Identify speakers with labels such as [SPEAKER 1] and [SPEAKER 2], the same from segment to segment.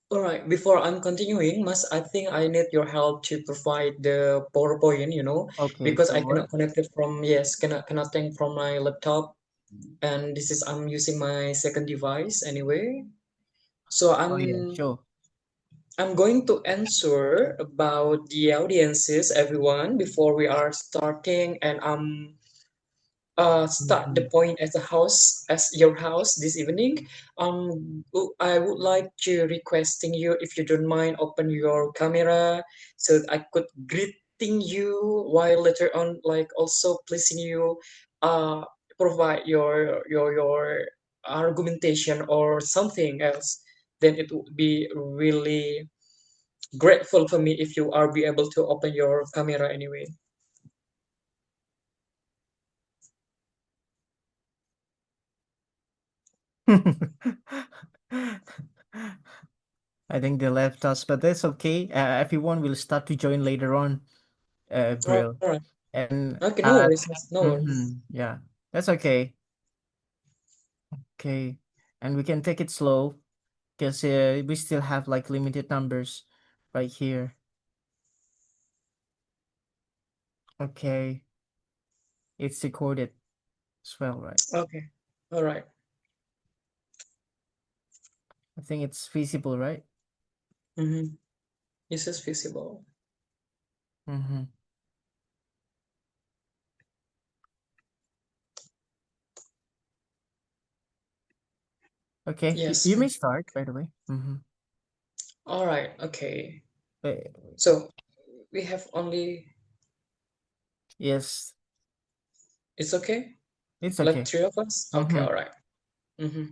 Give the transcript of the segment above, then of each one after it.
[SPEAKER 1] All right, before I'm continuing, Mas, I think I need your help to provide the PowerPoint,
[SPEAKER 2] Okay,
[SPEAKER 1] because I
[SPEAKER 2] sure.
[SPEAKER 1] cannot connect it from, yes, cannot think from my laptop, and this is I'm using my second device anyway. So
[SPEAKER 2] Oh yeah,
[SPEAKER 1] I'm
[SPEAKER 2] sure.
[SPEAKER 1] I'm going to answer about the audiences, everyone, before we are starting, and start the
[SPEAKER 2] Mhm.
[SPEAKER 1] point as a house as your house this evening. I would like to requesting you, if you don't mind, open your camera so that I could greeting you, while later on, like, also pleasing you, uh provide your argumentation or something else. Then it would be really grateful for me if you are be able to open your camera anyway.
[SPEAKER 2] I think they left us, but that's okay. Everyone will start to join later on,
[SPEAKER 1] All
[SPEAKER 2] Brill.
[SPEAKER 1] right.
[SPEAKER 2] And
[SPEAKER 1] Okay, no worries, miss. No worries.
[SPEAKER 2] yeah, that's okay. Okay, and we can take it slow because we still have like limited numbers right here. Okay, it's recorded as well, right?
[SPEAKER 1] Okay. All right.
[SPEAKER 2] I think it's feasible, right?
[SPEAKER 1] Mm-hmm. This is visible.
[SPEAKER 2] Mm-hmm. Okay,
[SPEAKER 1] Yes.
[SPEAKER 2] you may start, by the way. Mm-hmm.
[SPEAKER 1] All right. Okay.
[SPEAKER 2] Uh,
[SPEAKER 1] So we have only.
[SPEAKER 2] yes,
[SPEAKER 1] It's okay.
[SPEAKER 2] it's
[SPEAKER 1] Like
[SPEAKER 2] okay.
[SPEAKER 1] three of us. Okay.
[SPEAKER 2] Mm-hmm.
[SPEAKER 1] All right. Mm-hmm.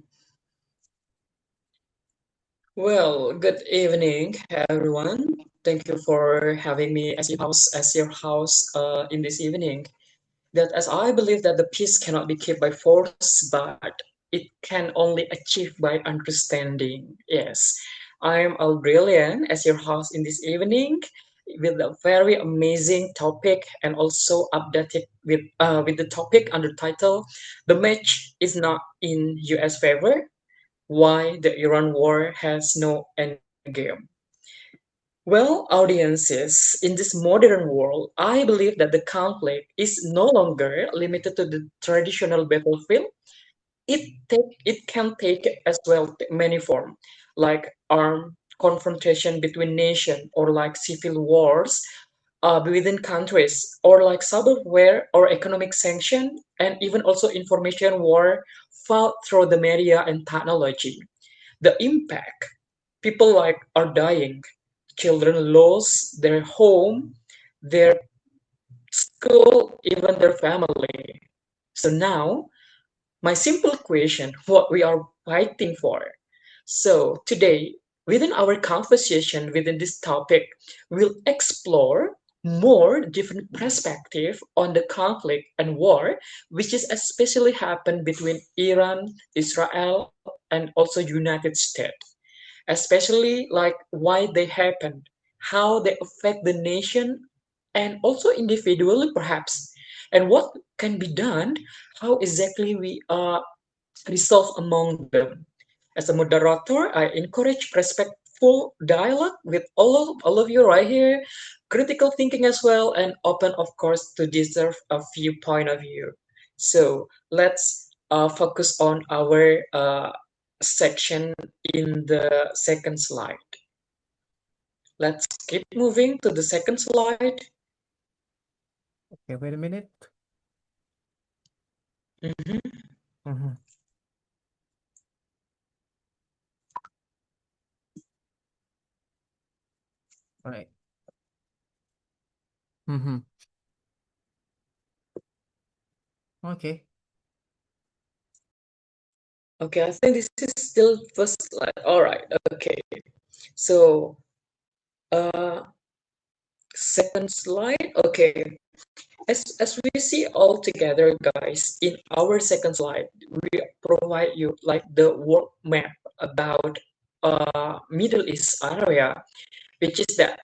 [SPEAKER 1] Well, good evening, everyone. Thank you for having me as your house in this evening. That as I believe that the peace cannot be kept by force, but it can only achieve by understanding. Yes, I'm Albrillian as your host in this evening with a very amazing topic, and also updated with the topic under title "The Match is Not in U.S. Favor: Why the Iran War Has No Endgame." Well, audiences, in this modern world, I believe that the conflict is no longer limited to the traditional battlefield. It can take as well many forms, like armed confrontation between nations, or like civil wars within countries, or like cyberware or economic sanction, and even also information war fought through the media and technology. The impact, people like are dying, children lose their home, their school, even their family. So now, my simple question, what we are fighting for. So today, within our conversation within this topic, we'll explore more different perspective on the conflict and war, which is especially happened between Iran, Israel, and also United States, especially like why they happen, how they affect the nation, and also individually perhaps, and what can be done, how exactly we resolve among them. As a moderator, I encourage respectful dialogue with all of you right here, critical thinking as well, and open, of course, to deserve a few point of view. So let's focus on our section in the second slide. Let's keep moving to the second slide.
[SPEAKER 2] Okay, wait a minute.
[SPEAKER 1] Mhm.
[SPEAKER 2] Mm-hmm. All right. Mm-hmm. Okay.
[SPEAKER 1] Okay, I think this is still first slide. All right. Okay. So, uh, second slide. Okay. As we see all together, guys, in our second slide, we provide you like the world map about Middle East area, which is that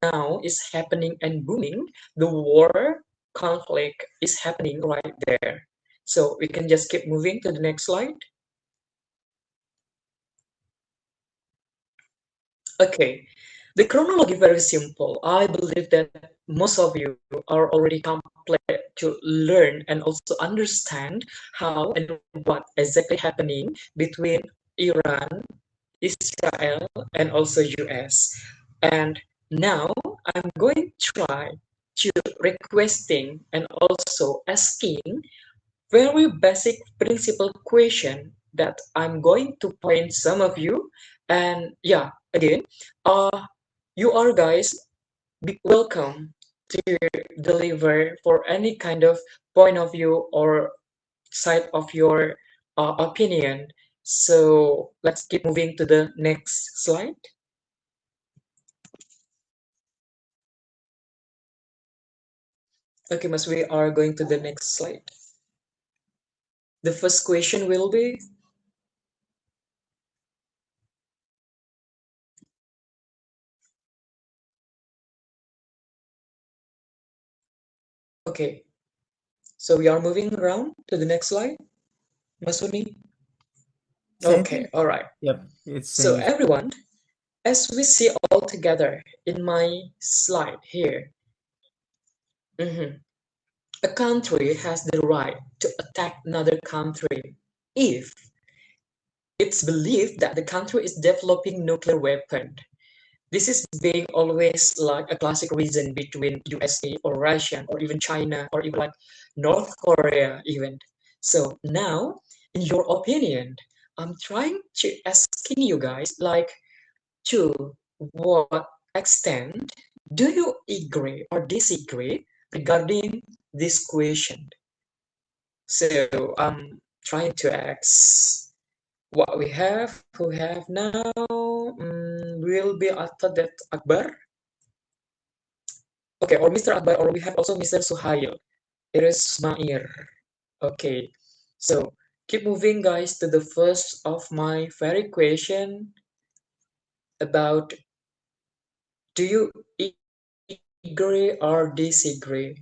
[SPEAKER 1] now is happening and booming. The war conflict is happening right there. So we can just keep moving to the next slide. Okay, the chronology very simple. I believe that most of you are already complete to learn and also understand how and what exactly happening between Iran, Israel, and also US. And now I'm going to try to requesting and also asking very basic principle question that I'm going to point some of you. And yeah, again, uh, you are guys be welcome to deliver for any kind of point of view or side of your opinion. So let's keep moving to the next slide. Okay, Mas, we are going to the next slide. The first question will be, okay, so we are moving around to the next slide, Masuni.
[SPEAKER 2] Same
[SPEAKER 1] Okay,
[SPEAKER 2] thing.
[SPEAKER 1] all right.
[SPEAKER 2] Yep, it
[SPEAKER 1] So
[SPEAKER 2] says
[SPEAKER 1] everyone, as we see all together in my slide here, mhm, a country has the right to attack another country if it's believed that the country is developing nuclear weapon. This is being always like a classic reason between USA or Russia or even China or even like North Korea even. So now, in your opinion, I'm trying to asking you guys like to what extent do you agree or disagree regarding this question? So I'm trying to ask what we have, who have now, will be after that Akbar. Okay, or Mr. Akbar, or we have also Mr. Suhail. It is Smair. Okay, so keep moving, guys, to the first of my very question about do you agree or disagree?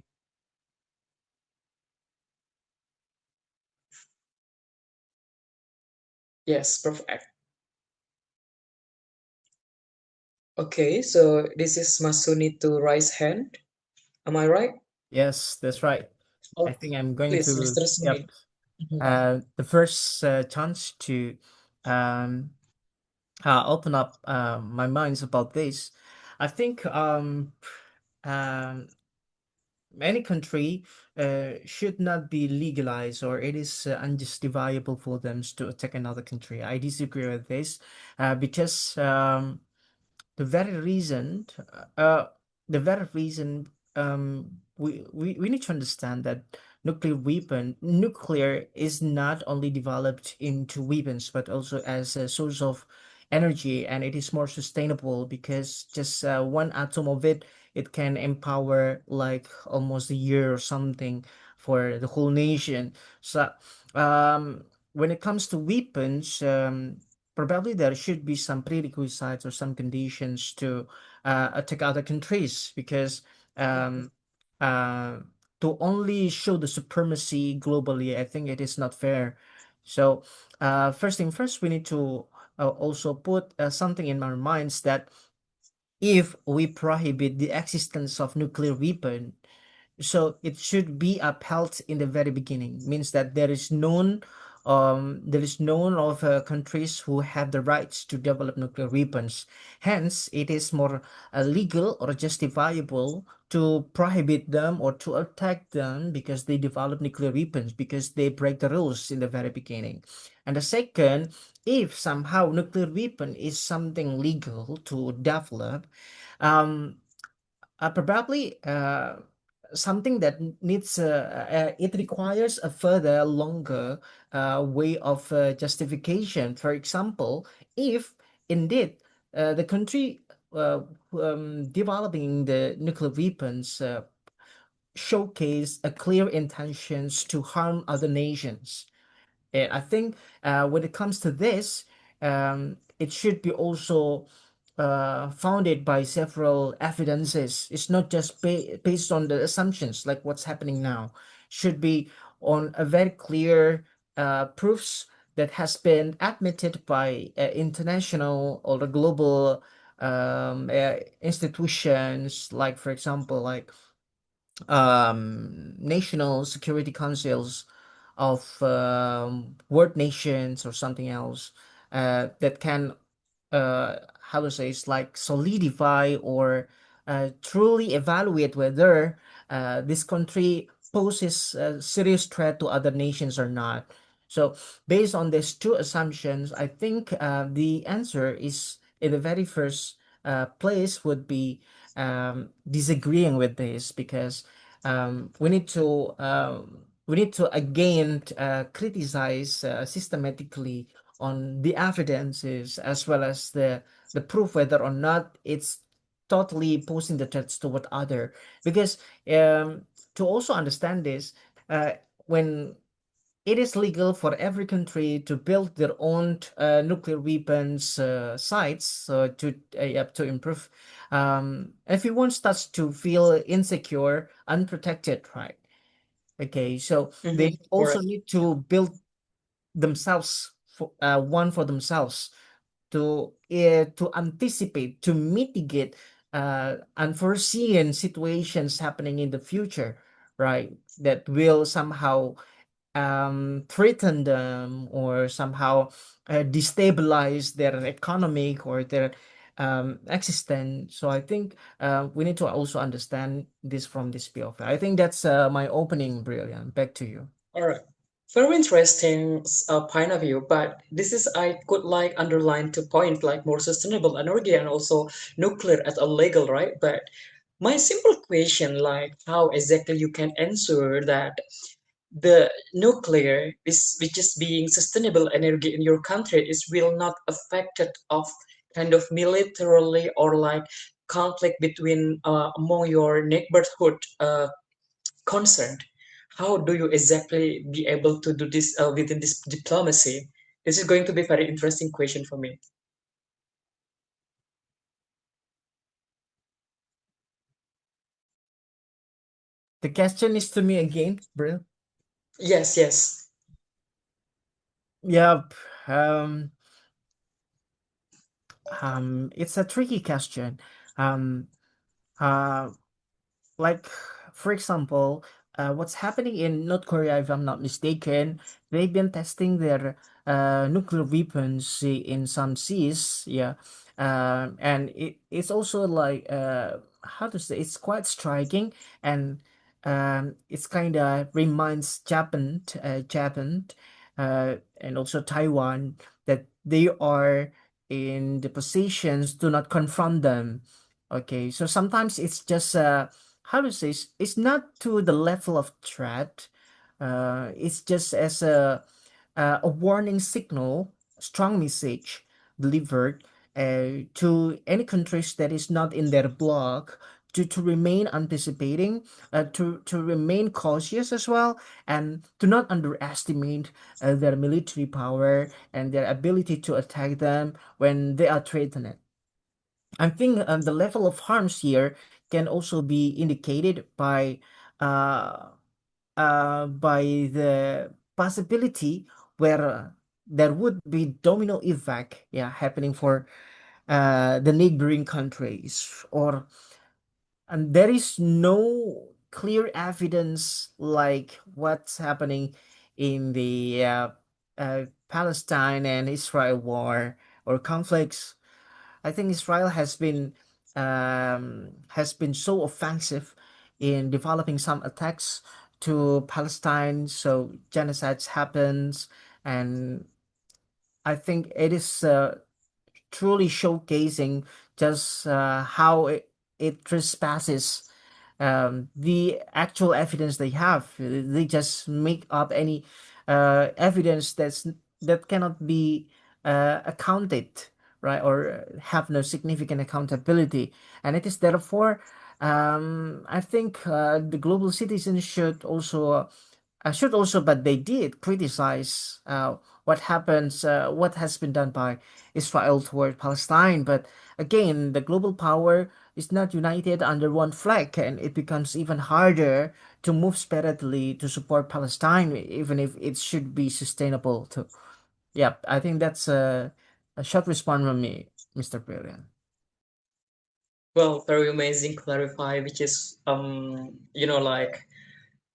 [SPEAKER 1] Yes, perfect. Okay, so this is Masuni to raise hand. Am I right?
[SPEAKER 2] yes, that's right.
[SPEAKER 1] Or
[SPEAKER 2] I think I'm going
[SPEAKER 1] please,
[SPEAKER 2] to,
[SPEAKER 1] Mr.
[SPEAKER 2] yep,
[SPEAKER 1] Sunil. Mhm.
[SPEAKER 2] the first chance to um, open up my minds about this. I think um, any country should not be legalized, or it is unjustifiable for them to attack another country. I disagree with this because the very reason uh the very reason we need to understand that nuclear is not only developed into weapons but also as a source of energy, and it is more sustainable because just one atom of it can empower like almost a year or something for the whole nation. So when it comes to weapons, probably there should be some prerequisites or some conditions to attack other countries because um, uh, to only show the supremacy globally, I think it is not fair. So first thing first, we need to also put something in our minds that if we prohibit the existence of nuclear weapon, so it should be upheld in the very beginning, means that there is known of countries who have the rights to develop nuclear weapons. Hence it is more legal or justifiable to prohibit them or to attack them because they develop nuclear weapons, because they break the rules in the very beginning. And the second, if somehow nuclear weapon is something legal to develop, um probably something that needs it requires a further longer way of justification. For example, if indeed the country developing the nuclear weapons showcase a clear intentions to harm other nations, and I think when it comes to this, it should be also founded by several evidences. It's not just based on the assumptions like what's happening now. Should be on a very clear proofs that has been admitted by international or the global institutions, like for example, like national security councils of world nations or something else that can how to say it's like solidify or truly evaluate whether this country poses a serious threat to other nations or not. So based on these two assumptions, I think the answer is in the very first place would be disagreeing with this because we need to again criticize systematically on the evidences as well as the proof whether or not it's totally posing the threats toward other because to also understand this when it is legal for every country to build their own nuclear weapons sites yeah, to improve. Everyone starts to feel insecure, unprotected, right? Okay, so they also
[SPEAKER 1] Correct.
[SPEAKER 2] need to build themselves for one for themselves to anticipate to mitigate unforeseen situations happening in the future, right? That will somehow threaten them or somehow destabilize their economic or their existence. So I think we need to also understand this from this POV. I think that's my opening, Brilliant. Back to you.
[SPEAKER 1] All right. Very interesting point of view, but this is I could like underline two points like more sustainable energy and also nuclear as a legal, right? But my simple question like how exactly you can ensure that the nuclear is which is being sustainable energy in your country is will not affected of kind of militarily or like conflict between among your neighborhood concerned. How do you exactly be able to do this within this diplomacy? This is going to be a very interesting question for me.
[SPEAKER 2] The question is to me again, Brill.
[SPEAKER 1] Yes, yes.
[SPEAKER 2] Yep. Um, it's a tricky question. Um, uh, like for example what's happening in North Korea, if I'm not mistaken, they've been testing their nuclear weapons in some seas, yeah. And it's also like how to say, it's quite striking. And it's kind of reminds Japan and also Taiwan that they are in the positions to not confront them. Okay, so sometimes it's just how to say, it's not to the level of threat. It's just as a warning signal, strong message delivered to any countries that is not in their bloc to remain anticipating, to remain cautious as well, and to not underestimate their military power and their ability to attack them when they are threatened. I think the level of harms here can also be indicated uh, by the possibility where there would be domino effect, yeah, happening for the neighboring countries, or and there is no clear evidence like what's happening in the Palestine and Israel war or conflicts. I think Israel has been so offensive in developing some attacks to Palestine, so genocides happens, and I think it is truly showcasing just how it trespasses the actual evidence they have. They just make up any evidence that cannot be accounted, right, or have no significant accountability. And it is therefore, I think the global citizens should also, but they did criticize what happens, what has been done by Israel toward Palestine. But again, the global power is not united under one flag, and it becomes even harder to move spiritedly to support Palestine, even if it should be sustainable too. Yeah, I think that's a short response from me, Mr. Brilliant.
[SPEAKER 1] Well, very amazing clarify, which is like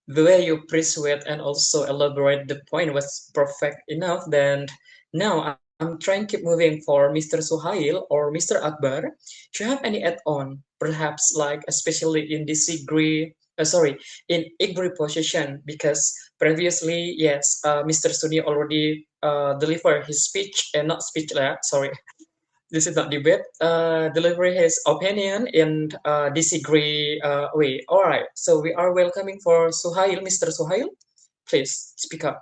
[SPEAKER 1] the way you persuade and also elaborate the point was perfect enough. Then now I'm trying keep moving for Mr. Suhail or Mr. Akbar. Do you have any add-on, perhaps like especially in disagree? Sorry, in agree position because previously, yes, Mr. Suni already delivered his speech and not speech, sorry, this is not debate. Deliver his opinion in disagree way. All right. So we are welcoming for Suhail, Mr. Suhail. Please speak up.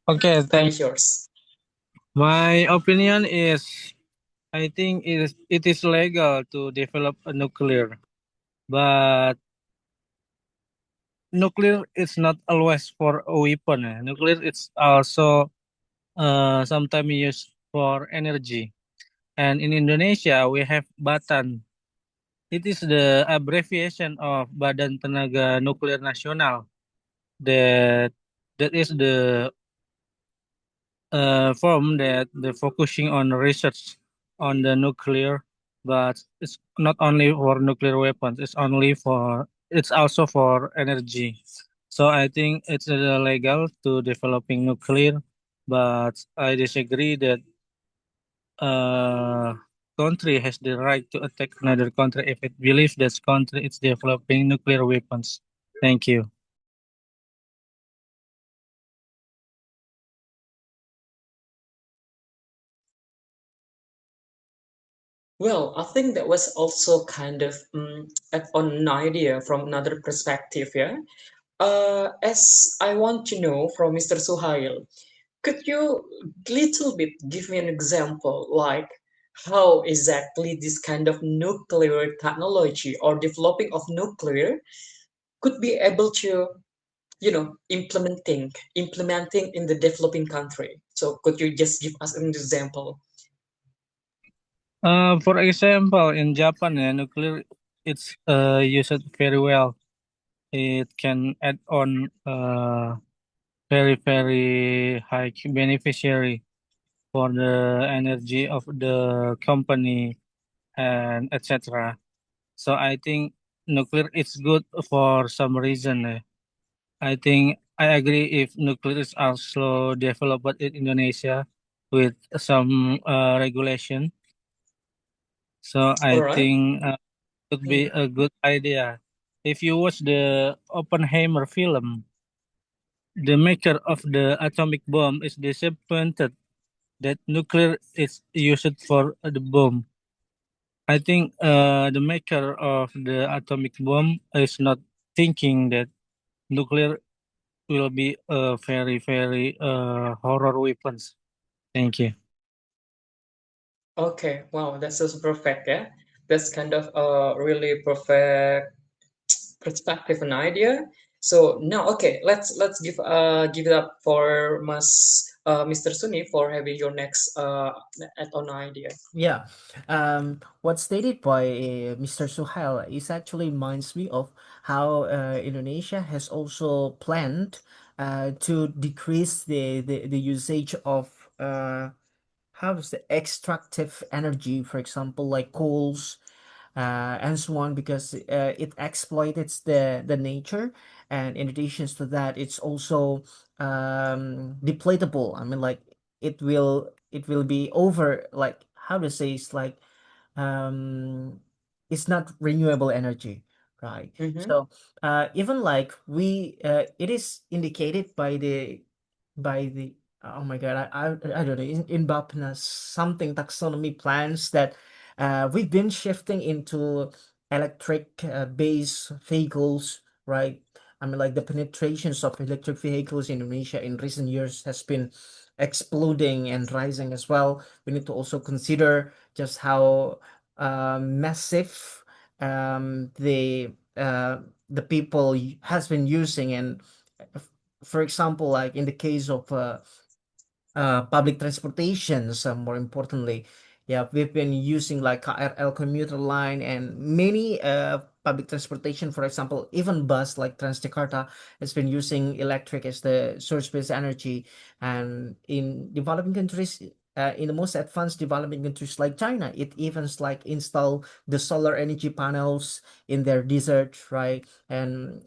[SPEAKER 3] Okay,
[SPEAKER 1] Time
[SPEAKER 3] thank.
[SPEAKER 1] is yours.
[SPEAKER 3] My opinion is I think it is legal to develop a nuclear, but nuclear is not always for a weapon. Nuclear it's also sometimes used for energy. And in Indonesia we have Batan. It is the abbreviation of Badan Tenaga Nuklir Nasional. That that is the firm that they're focusing on research on the nuclear, but it's not only for nuclear weapons. It's also for energy. So I think it's legal to developing nuclear, but I disagree that uh country has the right to attack another country if it believes that country is developing nuclear weapons. Thank you.
[SPEAKER 1] Well, I think that was also kind of an idea from another perspective, yeah. As I want to know from Mr. Suhail, could you little bit give me an example, like how exactly this kind of nuclear technology or developing of nuclear could be able to, implementing in the developing country? So could you just give us an example?
[SPEAKER 3] For example, in Japan, nuclear it's used very well. It can add on very very high beneficiary for the energy of the company and etc. So I think nuclear is good for some reason. I think I agree if nuclear is also developed in Indonesia with some regulation. So
[SPEAKER 1] All
[SPEAKER 3] I
[SPEAKER 1] right.
[SPEAKER 3] think could be
[SPEAKER 1] Mhm.
[SPEAKER 3] a good idea. If you watch the Oppenheimer film, the maker of the atomic bomb is disappointed that nuclear is used for the bomb. I think the maker of the atomic bomb is not thinking that nuclear will be a very very horror weapons. Thank you.
[SPEAKER 1] Okay, wow, that's so perfect, yeah. That's kind of a really perfect perspective and idea. So now, okay, let's give it up for Mr. Suni for having your next add-on idea.
[SPEAKER 2] Yeah, what's stated by Mr. Suhail is actually reminds me of how Indonesia has also planned to decrease the usage of how is the extractive energy, for example, like coals, and so on, because it exploits the nature, and in addition to that, it's also depletable. I mean, like it will be over, like how to say, it's like um it's not renewable energy, right?
[SPEAKER 1] Mm-hmm.
[SPEAKER 2] So even like we it is indicated by the oh my god, I don't know, in BAPNA something taxonomy plans that we've been shifting into electric based vehicles, right? I mean, like the penetrations of electric vehicles in Indonesia in recent years has been exploding and rising as well. We need to also consider just how massive the people has been using, and for example, like in the case of public transportations, more importantly, yeah, we've been using like KRL commuter line and many public transportation, for example, even bus like Transjakarta has been using electric as the source-based energy. And in developing countries, in the most advanced developing countries like China, it evens like install the solar energy panels in their desert, right? And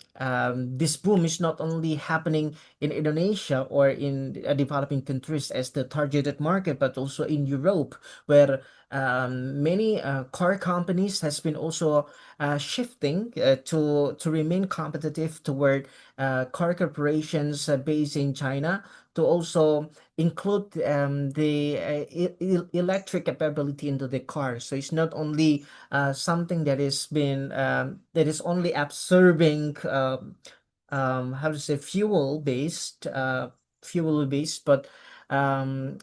[SPEAKER 2] this boom is not only happening in Indonesia or in developing countries as the targeted market, but also in Europe, where many car companies has been also shifting to remain competitive toward car corporations based in China to also include the electric capability into the car. So it's not only something that is been that is only absorbing how to say fuel based, but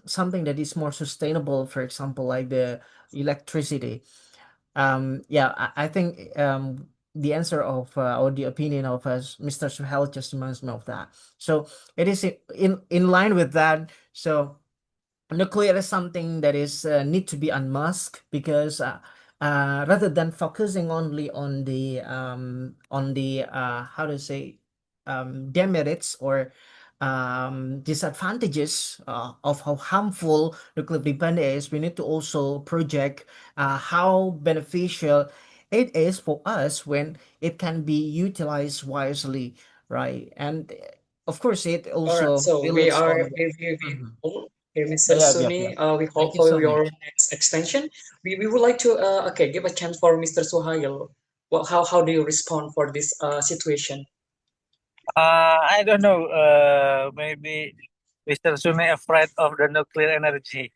[SPEAKER 2] something that is more sustainable. For example, like the electricity. Yeah, I think the answer of or the opinion of Mr. Suhel just reminds me of that. So it is in line with that. So nuclear is something that is need to be unmasked because rather than focusing only on the how to say demerits or disadvantages of how harmful nuclear weapon is, we need to also project how beneficial it is for us when it can be utilized wisely, right? And of course, it
[SPEAKER 1] All right,
[SPEAKER 2] also
[SPEAKER 1] so we
[SPEAKER 2] builds
[SPEAKER 1] are
[SPEAKER 2] on.
[SPEAKER 1] we
[SPEAKER 2] Mhm.
[SPEAKER 1] oh, okay, Mr.
[SPEAKER 2] Yeah, yeah, yeah.
[SPEAKER 1] Suni, we hope
[SPEAKER 2] Thank you
[SPEAKER 1] for
[SPEAKER 2] so
[SPEAKER 1] your
[SPEAKER 2] much.
[SPEAKER 1] next extension. We would like to okay give a chance for Mr. Suhail. Well, how do you respond for this situation?
[SPEAKER 3] I don't know. Maybe Mr. Sune afraid of the nuclear energy.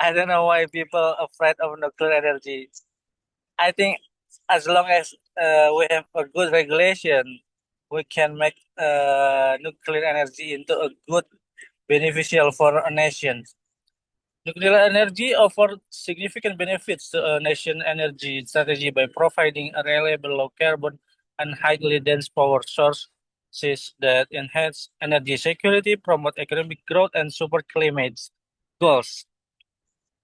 [SPEAKER 3] I don't know why people afraid of nuclear energy. I think as long as we have a good regulation, we can make nuclear energy into a good beneficial for a nation. Nuclear energy offers significant benefits to a nation energy strategy by providing a reliable, low carbon, and highly dense power sources that enhance energy security, promote economic growth, and support climate goals.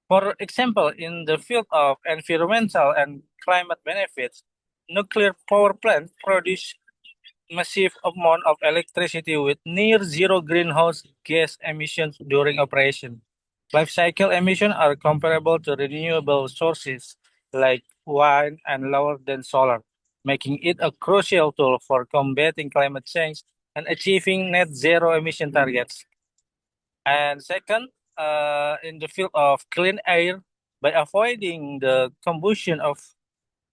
[SPEAKER 3] For example, in the field of environmental and climate benefits, nuclear power plants produce massive amount of electricity with near zero greenhouse gas emissions during operation. Life cycle emissions are comparable to renewable sources like wind and lower than solar, making it a crucial tool for combating climate change and achieving net zero emission targets. And second, in the field of clean air, by avoiding the combustion of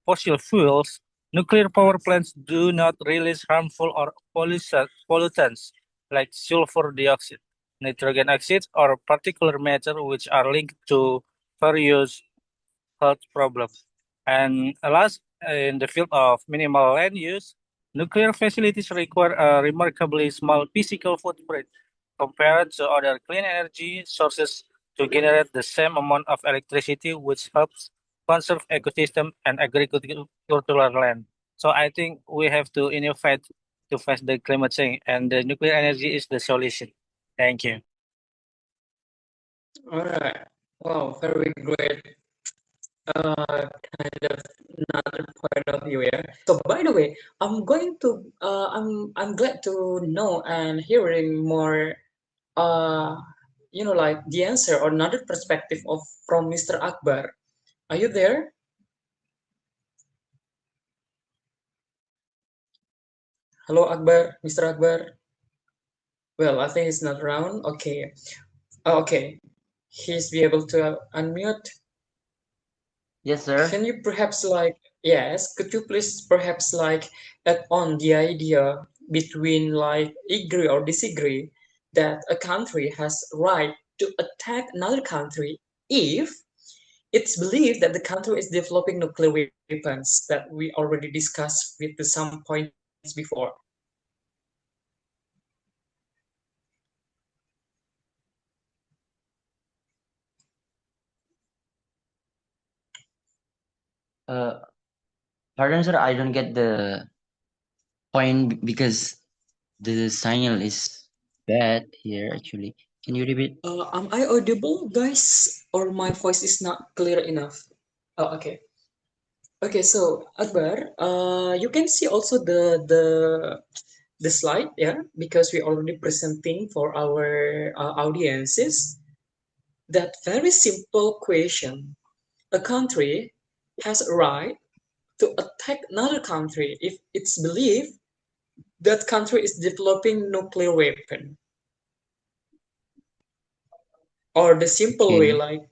[SPEAKER 3] fossil fuels, nuclear power plants do not release harmful or pollutants like sulfur dioxide, nitrogen oxides, or particulate matter, which are linked to various health problems. And last, in the field of minimal land use, nuclear facilities require a remarkably small physical footprint compared to other clean energy sources to generate the same amount of electricity, which helps conserve ecosystem and agricultural land. So I think we have to innovate to face the climate change, and the nuclear energy is the solution. Thank you.
[SPEAKER 1] All right. Wow, very great. Kind of another point of view, yeah. So by the way, I'm glad to know and hearing more like the answer or another perspective of from Mr. Akbar. Are you there? Hello, Akbar, Mr. Akbar. Well, I think he's not around. Okay. Okay. He's be able to unmute.
[SPEAKER 4] Yes, sir.
[SPEAKER 1] Can you perhaps like, yes, could you please perhaps like add on the idea between like agree or disagree that a country has right to attack another country if it's believed that the country is developing nuclear weapons that we already discussed with some points before.
[SPEAKER 4] Uh, Pardon, sir. I don't get the point because the signal is bad here. Actually, can you repeat?
[SPEAKER 1] Am I audible, guys, or my voice is not clear enough? Oh, okay. Okay, so Akbar, you can see also the slide, yeah, because we already presenting for our audiences. that very simple question. A country has a right to attack another country if it's believed that country is developing nuclear weapon. Or the simple way,
[SPEAKER 4] Okay.
[SPEAKER 1] like,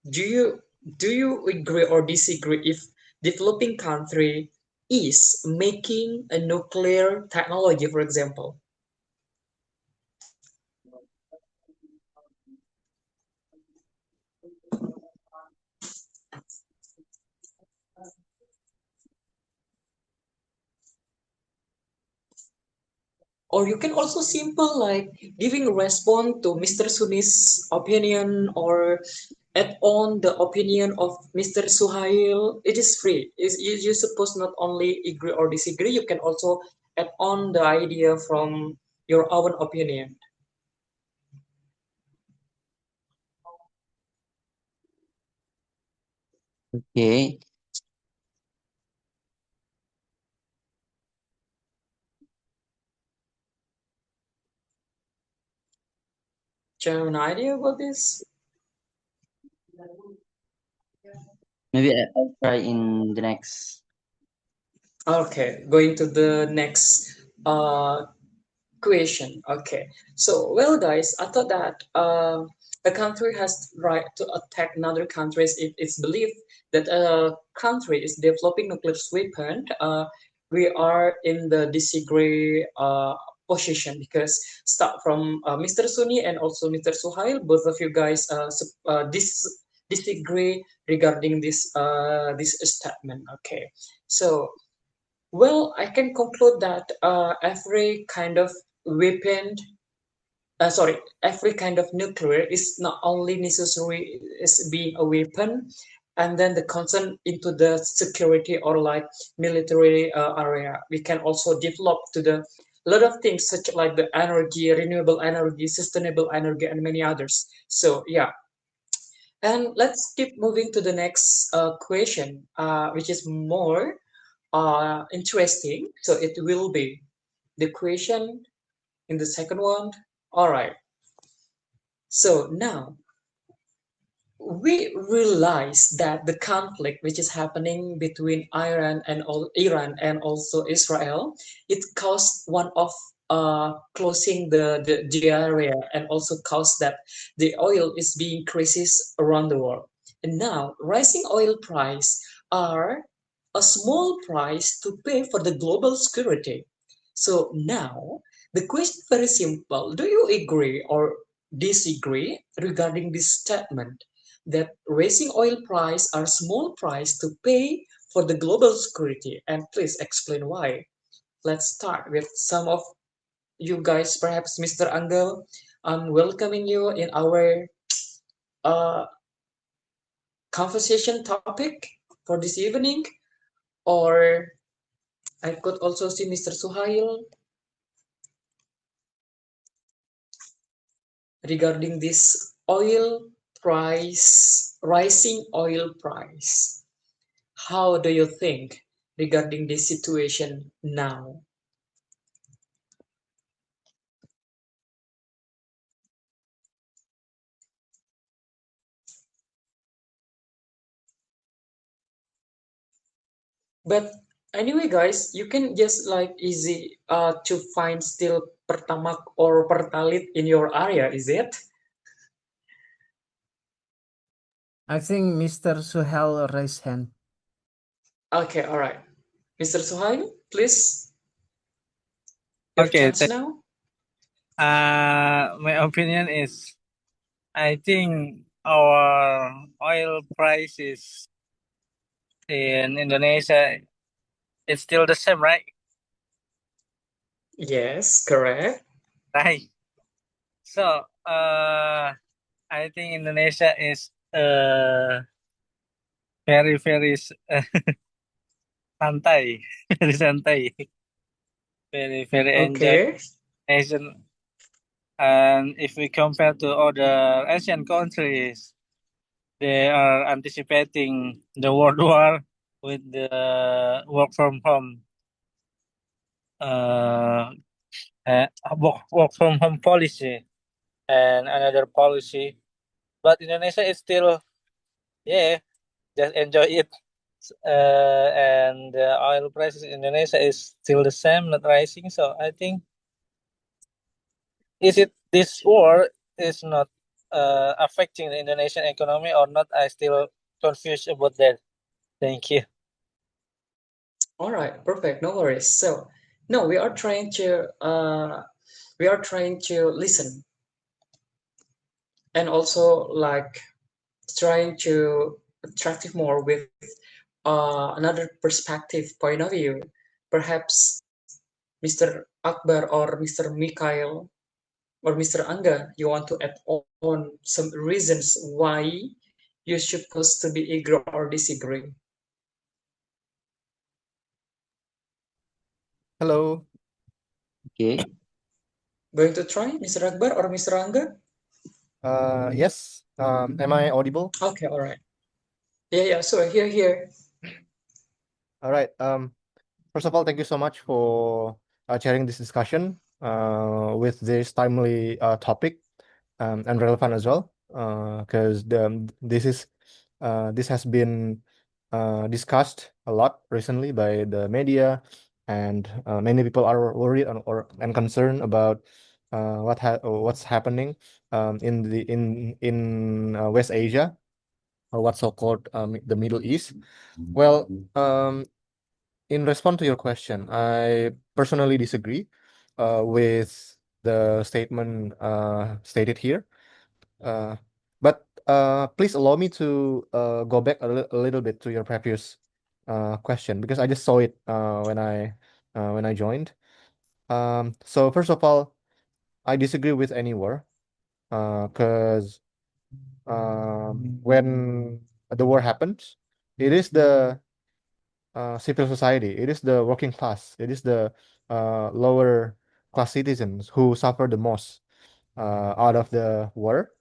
[SPEAKER 1] do you do you agree or disagree if developing country is making a nuclear technology, for example? Or you can also simple like giving a response to Mr. Suni's opinion or add on the opinion of Mr. Suhail. It is free. You suppose not only agree or disagree, you can also add on the idea from your own opinion.
[SPEAKER 4] Okay.
[SPEAKER 1] Do you have an idea about this?
[SPEAKER 4] Maybe I'll try in the next.
[SPEAKER 1] Okay, going to the next question. Okay, so well, guys, I thought that a country has right to attack another countries if it's believed that a country is developing nuclear weapon. We are in the disagree position because start from Mr. Suni and also Mr. Suhail, both of you guys disagree regarding this statement. Okay, so well, I can conclude that every kind of weapon, every kind of nuclear is not only necessary as being a weapon, and then the concern into the security or like military area. We can also develop to the lot of things such like the energy, renewable energy, sustainable energy, and many others. So yeah, and let's keep moving to the next question, which is more interesting. So it will be the question in the second one. All right. So now we realize that the conflict which is happening between Iran and also Israel, it caused one of closing the area and also caused that the oil is being crisis around the world. And now rising oil price are a small price to pay for the global security. So now the question very simple. Do you agree or disagree regarding this statement? That raising oil price are small price to pay for the global security, and please explain why. Let's start with some of you guys, perhaps Mr. Angel. I'm welcoming you in our uh, conversation topic for this evening, or I could also see Mr. Suhail regarding this oil price, rising oil price. How do you think regarding this situation now? But anyway, guys, you can just like easy to find still pertamax or pertalite in your area, is it?
[SPEAKER 2] I think Mr. Suhel raised hand.
[SPEAKER 1] Okay, all right. Mr. Suhail, please, your
[SPEAKER 3] Okay.
[SPEAKER 1] chance now.
[SPEAKER 3] My opinion is I think our oil prices in Indonesia is still the same, right?
[SPEAKER 1] Yes, correct.
[SPEAKER 3] Right. So I think Indonesia is very very santai, very santai, very enjoy
[SPEAKER 1] Okay.
[SPEAKER 3] nation. And if we compare to other Asian countries, they are anticipating the world war with the work from home, uh, work from home policy and another policy. but Indonesia is still, yeah, just enjoy it. And the oil prices in Indonesia is still the same, not rising. So I think, is it this war is not affecting the Indonesian economy or not? I still confused about that. Thank you.
[SPEAKER 1] All right, perfect. No worries. So, no, we are trying to listen and also like trying to attractive more with another perspective point of view. Perhaps Mr. Akbar or Mr. Mikhail or Mr. Angga, you want to add on some reasons why you supposed to be agree or disagree?
[SPEAKER 5] Hello.
[SPEAKER 4] Okay.
[SPEAKER 1] Going to try, Mr. Akbar or Mr. Angga?
[SPEAKER 5] Yes. Am I audible?
[SPEAKER 1] Okay, all right. Yeah, yeah. So here.
[SPEAKER 5] All right. First of all, thank you so much for sharing this discussion with this timely topic and relevant as well. Because this has been discussed a lot recently by the media, and many people are worried and concerned about what's happening in West Asia, or what's so-called the Middle East. Well, in response to your question, I personally disagree with the statement stated here. Uh, but please allow me to go back a little bit to your previous question, because I just saw it when I joined. So first of all, I disagree with any war, because when the war happens, it is the civil society, it is the working class, it is the lower class citizens who suffer the most out of the war.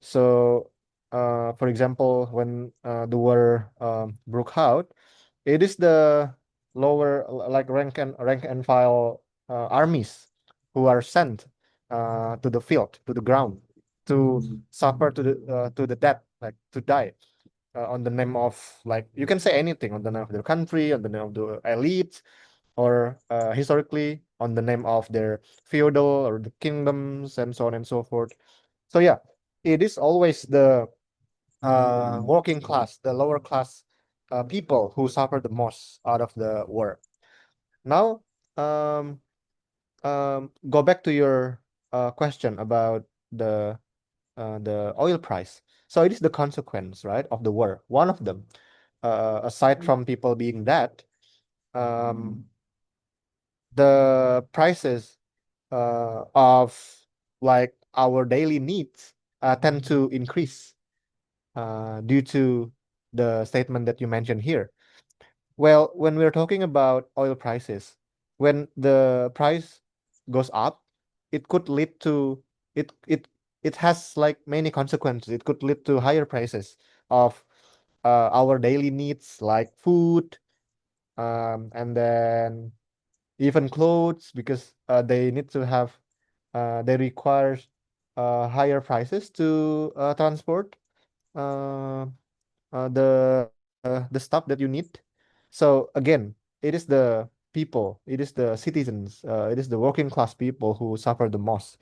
[SPEAKER 5] So, for example, when the war broke out, it is the lower, like rank and file armies who are sent to the field, to the ground, to suffer to the death, like to die on the name of, like, you can say anything, on the name of their country, on the name of the elite, or historically on the name of their feudal or the kingdoms, and so on and so forth. So yeah, it is always the working class, the lower class people who suffer the most out of the war. Now, um, go back to your question about the oil price. So it is the consequence, right, of the war. One of them, aside from people being dead, um, the prices of, like, our daily needs tend to increase due to the statement that you mentioned here. Well, when we're talking about oil prices, when the price goes up, it could lead to, it it it has like many consequences. It could lead to higher prices of our daily needs, like food, and then even clothes, because they need to have they require higher prices to transport uh, the stuff that you need. So again, it is the people, it is the citizens, it is the working class people who suffer the most.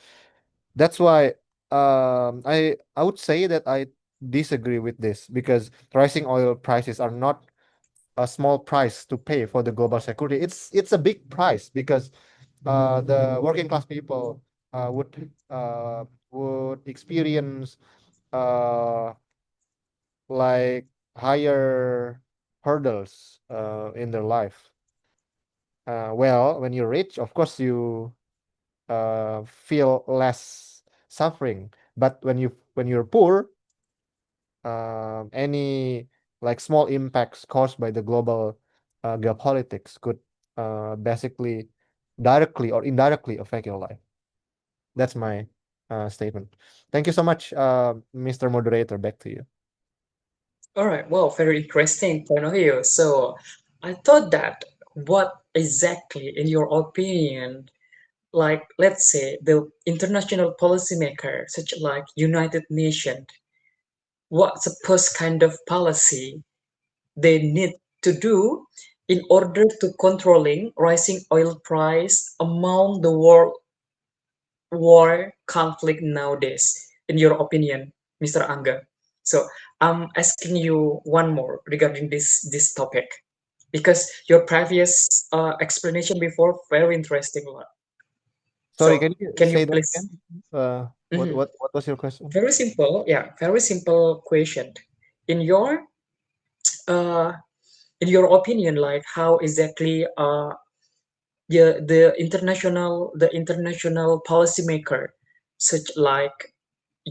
[SPEAKER 5] That's why I would say that I disagree with this, because rising oil prices are not a small price to pay for the global security. It's a big price, because the working class people would experience uh, like higher hurdles in their life. Well, when you're rich, of course you feel less suffering. But when you're poor, any like small impacts caused by the global geopolitics could basically directly or indirectly affect your life. That's my statement. Thank you so much, Mr. Moderator. Back to you.
[SPEAKER 1] All right. Well, very interesting point of view. So I thought that what exactly, in your opinion, like let's say the international policymaker, such like United Nations, what suppose kind of policy they need to do in order to controlling rising oil price among the world war conflict nowadays, in your opinion, Mr. Angga? So I'm asking you one more regarding this topic because your previous explanation before very interesting one.
[SPEAKER 5] Sorry,
[SPEAKER 1] So
[SPEAKER 5] can you
[SPEAKER 1] can you
[SPEAKER 5] say that
[SPEAKER 1] please?
[SPEAKER 5] again? What
[SPEAKER 1] Mhm.
[SPEAKER 5] what was your question?
[SPEAKER 1] Very simple, yeah, very simple question. In your uh, in your opinion, like how exactly the international policymaker such like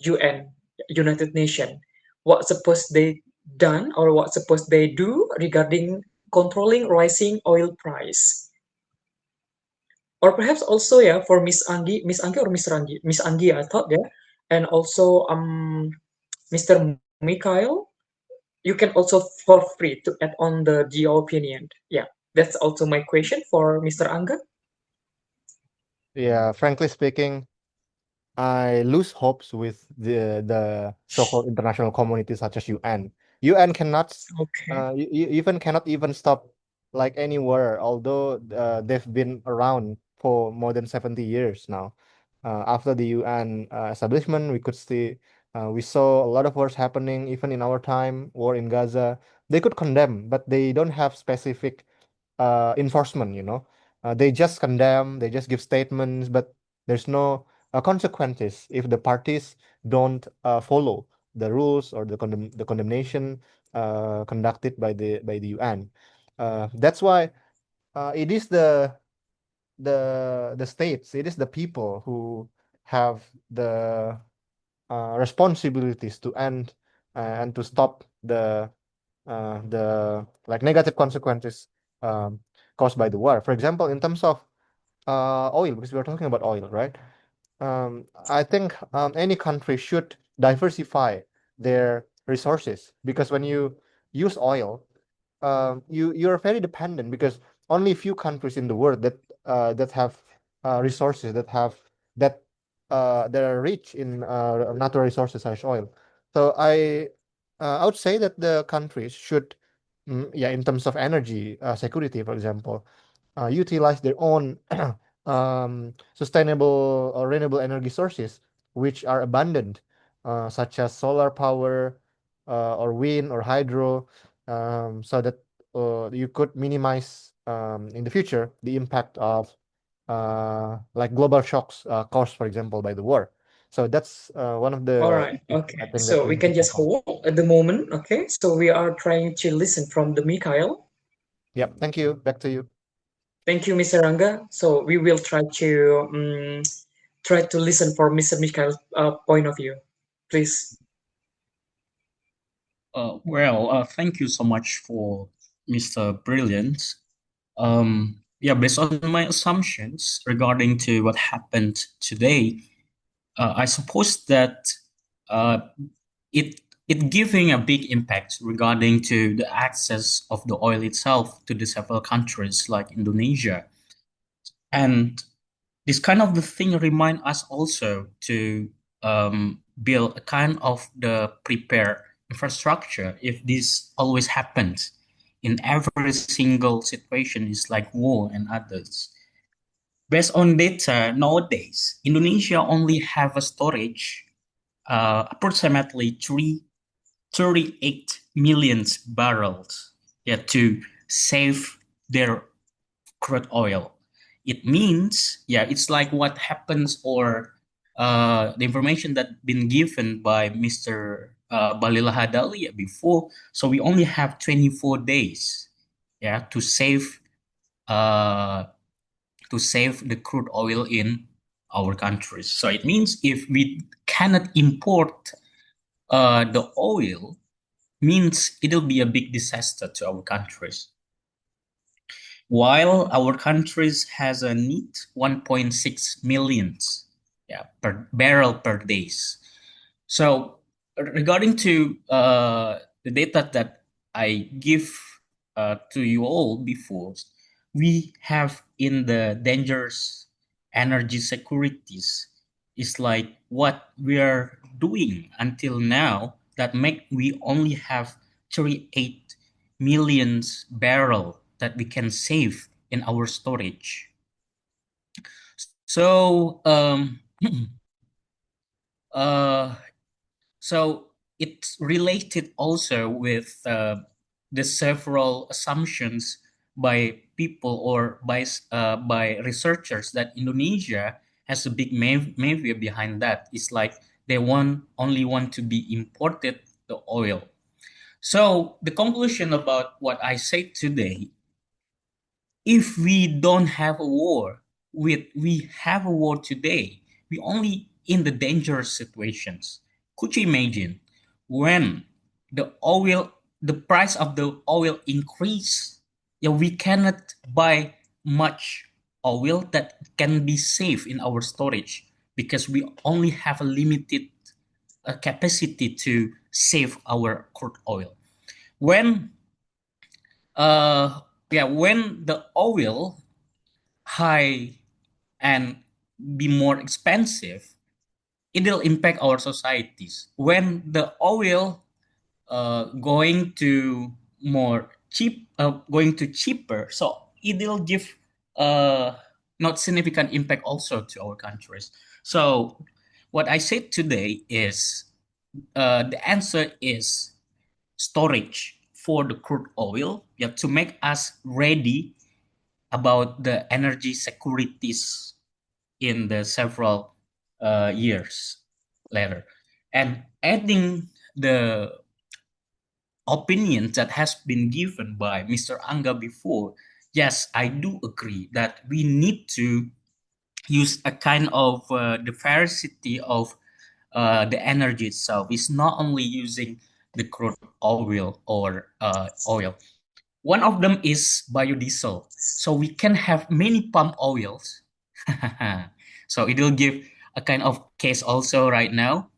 [SPEAKER 1] UN, United Nation, what suppose they done or what suppose they do regarding controlling rising oil price? Or perhaps also yeah for Miss Anggi or Mr. Anggi, Miss Anggi I thought yeah, and also Mr. Mikhail, you can also for free to add on the your opinion. Yeah, that's also my question for Mr. Angga.
[SPEAKER 5] Yeah, frankly speaking, I lose hopes with the so-called international community such as UN. UN cannot,
[SPEAKER 1] Okay.
[SPEAKER 5] you even cannot even stop like any war, although they've been around for more than 70 years now. After the UN establishment, we saw a lot of wars happening, even in our time, war in Gaza. They could condemn, but they don't have specific enforcement, you know. They just condemn, they just give statements, but there's no consequences if the parties don't follow the rules or the condemnation conducted by the UN. That's why it is the states, it is the people who have the responsibilities to end and to stop the like negative consequences um, caused by the war. For example, in terms of oil, because we are talking about oil, right? I think any country should diversify their resources because when you use oil, you're very dependent because only few countries in the world that have resources that are rich in natural resources such as oil. So I would say that the countries should, yeah, in terms of energy security, for example, utilize their own sustainable or renewable energy sources, which are abundant, such as solar power, or wind or hydro, so that you could minimize in the future the impact of like global shocks caused, for example, by the war. So that's one of
[SPEAKER 1] All
[SPEAKER 5] the
[SPEAKER 1] right.
[SPEAKER 5] issues I
[SPEAKER 1] Okay.
[SPEAKER 5] think that
[SPEAKER 1] So
[SPEAKER 5] we
[SPEAKER 1] we
[SPEAKER 5] need to
[SPEAKER 1] can just
[SPEAKER 5] tackle.
[SPEAKER 1] hold at the moment. Okay. So we are trying to listen from the Mikhail.
[SPEAKER 5] Yep. Thank you. Back to you.
[SPEAKER 1] Thank you, Mr. Ranga. So we will try to listen for Mr. Mikhail's point of view. Please.
[SPEAKER 6] Thank you so much for Mr. Brilliant. Yeah, based on my assumptions regarding to what happened today, I suppose that uh, it giving a big impact regarding to the access of the oil itself to the several countries like Indonesia. And this kind of the thing remind us also to build a kind of the prepare infrastructure if this always happens in every single situation is like war and others. Based on data nowadays, Indonesia only have a storage approximately 338 million barrels, yeah, to save their crude oil. It means, yeah, it's like what happens or the information that been given by Mr. Balila Hadalia before. So we only have 24 days, yeah, uh, to save the crude oil in our countries. So it means if we cannot import the oil, means it'll be a big disaster to our countries. While our countries has a neat 1.6 millions, yeah, per barrel per days. So regarding to the data that I give to you all before, we have in the dangerous energy securities is like what we are doing until now that make we only have 38 millions barrel that we can save in our storage. So uh, so it's related also with the several assumptions by people or by researchers that Indonesia has a big mafia behind that. It's like they only want to be imported the oil. So the conclusion about what I say today, if we don't have a war we have a war today, we only in the dangerous situations. Could you imagine when the price of the oil increase, yeah, we cannot buy much oil that can be saved in our storage because we only have a limited capacity to save our crude oil. When uh yeah, when the oil high and be more expensive, it will impact our societies. When the oil going to going to cheaper, so it will give uh, not significant impact also to our countries. So what I said today is the answer is storage for the crude oil, yeah, to make us ready about the energy securities in the several years later. And adding the opinions that has been given by Mr. Anga before, yes, I do agree that we need to use a kind of diversity of the energy itself. It's not only using the crude oil or oil. One of them is biodiesel. So we can have many palm oils. So it will give a kind of case also right now.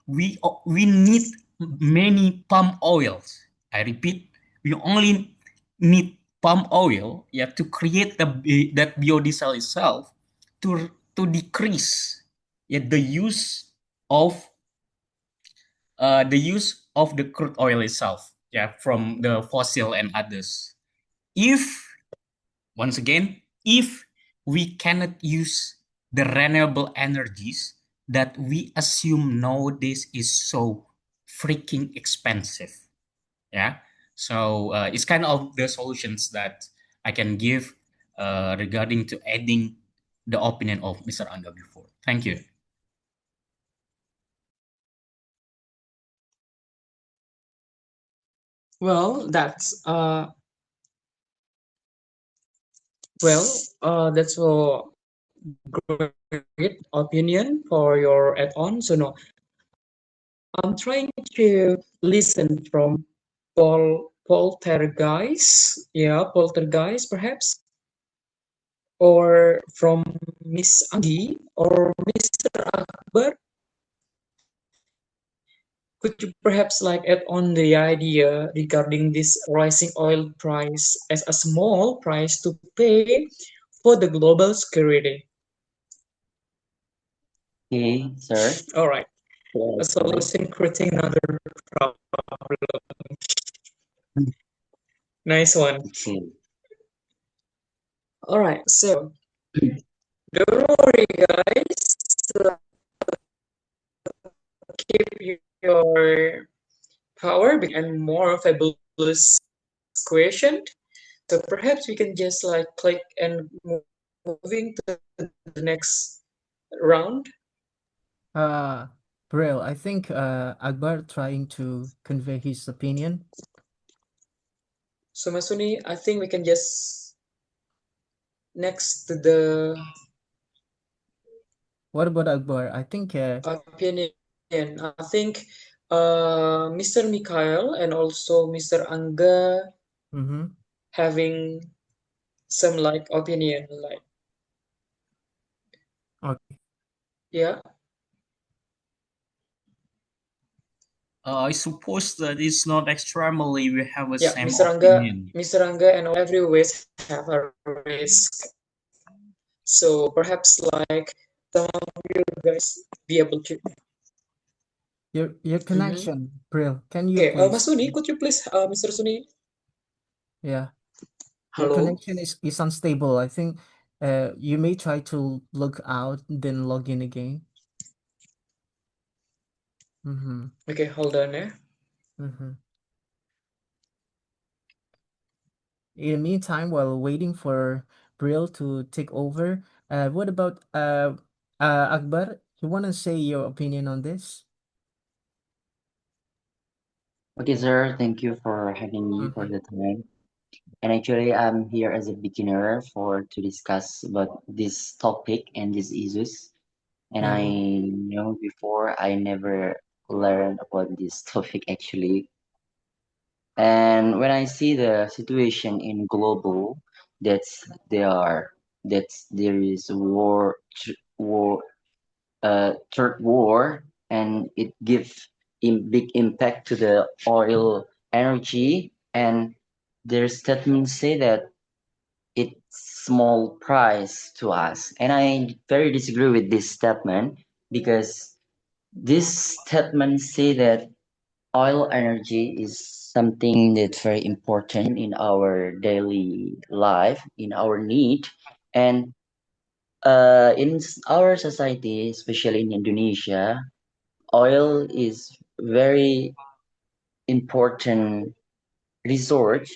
[SPEAKER 6] We need many palm oils. I repeat, we only need palm oil, yeah, to create that biodiesel itself, to decrease, yeah, the use of the crude oil itself, yeah, from the fossil and others. If once again, if we cannot use the renewable energies that we assume nowadays is so freaking expensive, yeah. So it's kind of the solutions that I can give regarding to adding the opinion of Mr. Anga before. Thank you.
[SPEAKER 1] Well, well, that's a great opinion for your add-on. So no, I'm trying to listen from Poltergeist, yeah, Poltergeist perhaps, or from Miss Angie or Mr. Akbar. Could you perhaps like add on the idea regarding this rising oil price as a small price to pay for the global security?
[SPEAKER 4] Okay, sir.
[SPEAKER 1] All right,
[SPEAKER 4] Should
[SPEAKER 1] a
[SPEAKER 4] I start?
[SPEAKER 1] solution creating another problem. Nice one.
[SPEAKER 4] Okay.
[SPEAKER 1] All right, so don't worry, guys. So keep your power and more fabulous question. So perhaps we can just like click and moving to the next round.
[SPEAKER 2] Uh, Brill, I think Akbar trying to convey his opinion.
[SPEAKER 1] So Masuni, I think we can just next to the
[SPEAKER 2] What about Akbar? I think
[SPEAKER 1] opinion. I think Mr. Mikhail and also Mr. Angga
[SPEAKER 2] mm-hmm.
[SPEAKER 1] having some like opinion, like
[SPEAKER 2] Okay.
[SPEAKER 1] yeah,
[SPEAKER 6] I suppose that it's not extremely we have a
[SPEAKER 1] yeah.
[SPEAKER 6] same opinion.
[SPEAKER 1] Mr. Angga, and every ways have a risk. So perhaps like some of you guys be able to.
[SPEAKER 2] Your
[SPEAKER 1] Mm-hmm.
[SPEAKER 2] connection, Brill. Can you
[SPEAKER 1] Okay,
[SPEAKER 2] please?
[SPEAKER 1] Mas Suni, could you please, Mr. Suni?
[SPEAKER 2] Yeah, your
[SPEAKER 1] Hello.
[SPEAKER 2] connection is unstable. I think you may try to log out, then log in again. Mm-hmm.
[SPEAKER 1] Okay, hold on, yeah.
[SPEAKER 2] Mm-hmm. In the meantime, while waiting for Brill to take over, what about Akbar? You want to say your opinion on this?
[SPEAKER 4] Okay, sir. Thank you for having me for
[SPEAKER 2] Mm-hmm.
[SPEAKER 4] the time. And actually, I'm here as a beginner for to discuss about this topic and these issues. And I
[SPEAKER 2] Mm-hmm.
[SPEAKER 4] know before I never learned about this topic actually. And when I see the situation in global, that's there are that's there is third war, and it gives big impact to the oil energy. And their statements say that it's small price to us, and I very disagree with this statement because this statement say that oil energy is something that's very important in our daily life, in our need, and our society, especially in Indonesia, oil is very important resource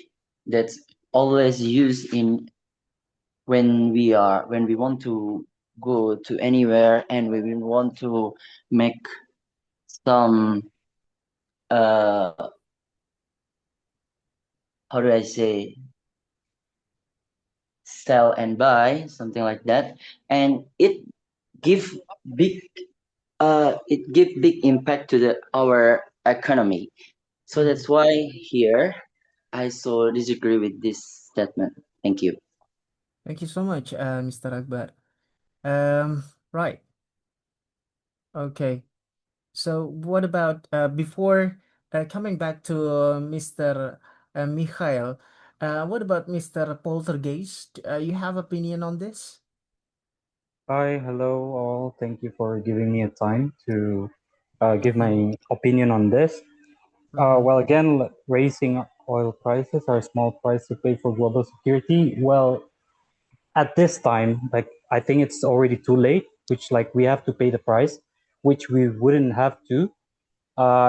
[SPEAKER 4] that's always used in when we want to go to anywhere, and when we want to make some uh how do I say, sell and buy something like that. And give big it give big impact to the our economy. So
[SPEAKER 2] Mm-hmm.
[SPEAKER 4] that's why here I so disagree with this statement. Thank you.
[SPEAKER 2] Thank you so much, Mr. Akbar. Um, right. Okay. So what about before coming back to Mr. Mikhail? What about Mr. Poltergeist? You have opinion on this?
[SPEAKER 7] Hi, hello all. Thank you for giving me a time to give
[SPEAKER 2] Mm-hmm.
[SPEAKER 7] my opinion on this.
[SPEAKER 2] Mm-hmm.
[SPEAKER 7] Well, again, raising oil prices are a small price to pay for global security. Well, at this time, like I think it's already too late, which like we have to pay the price, which we wouldn't have to.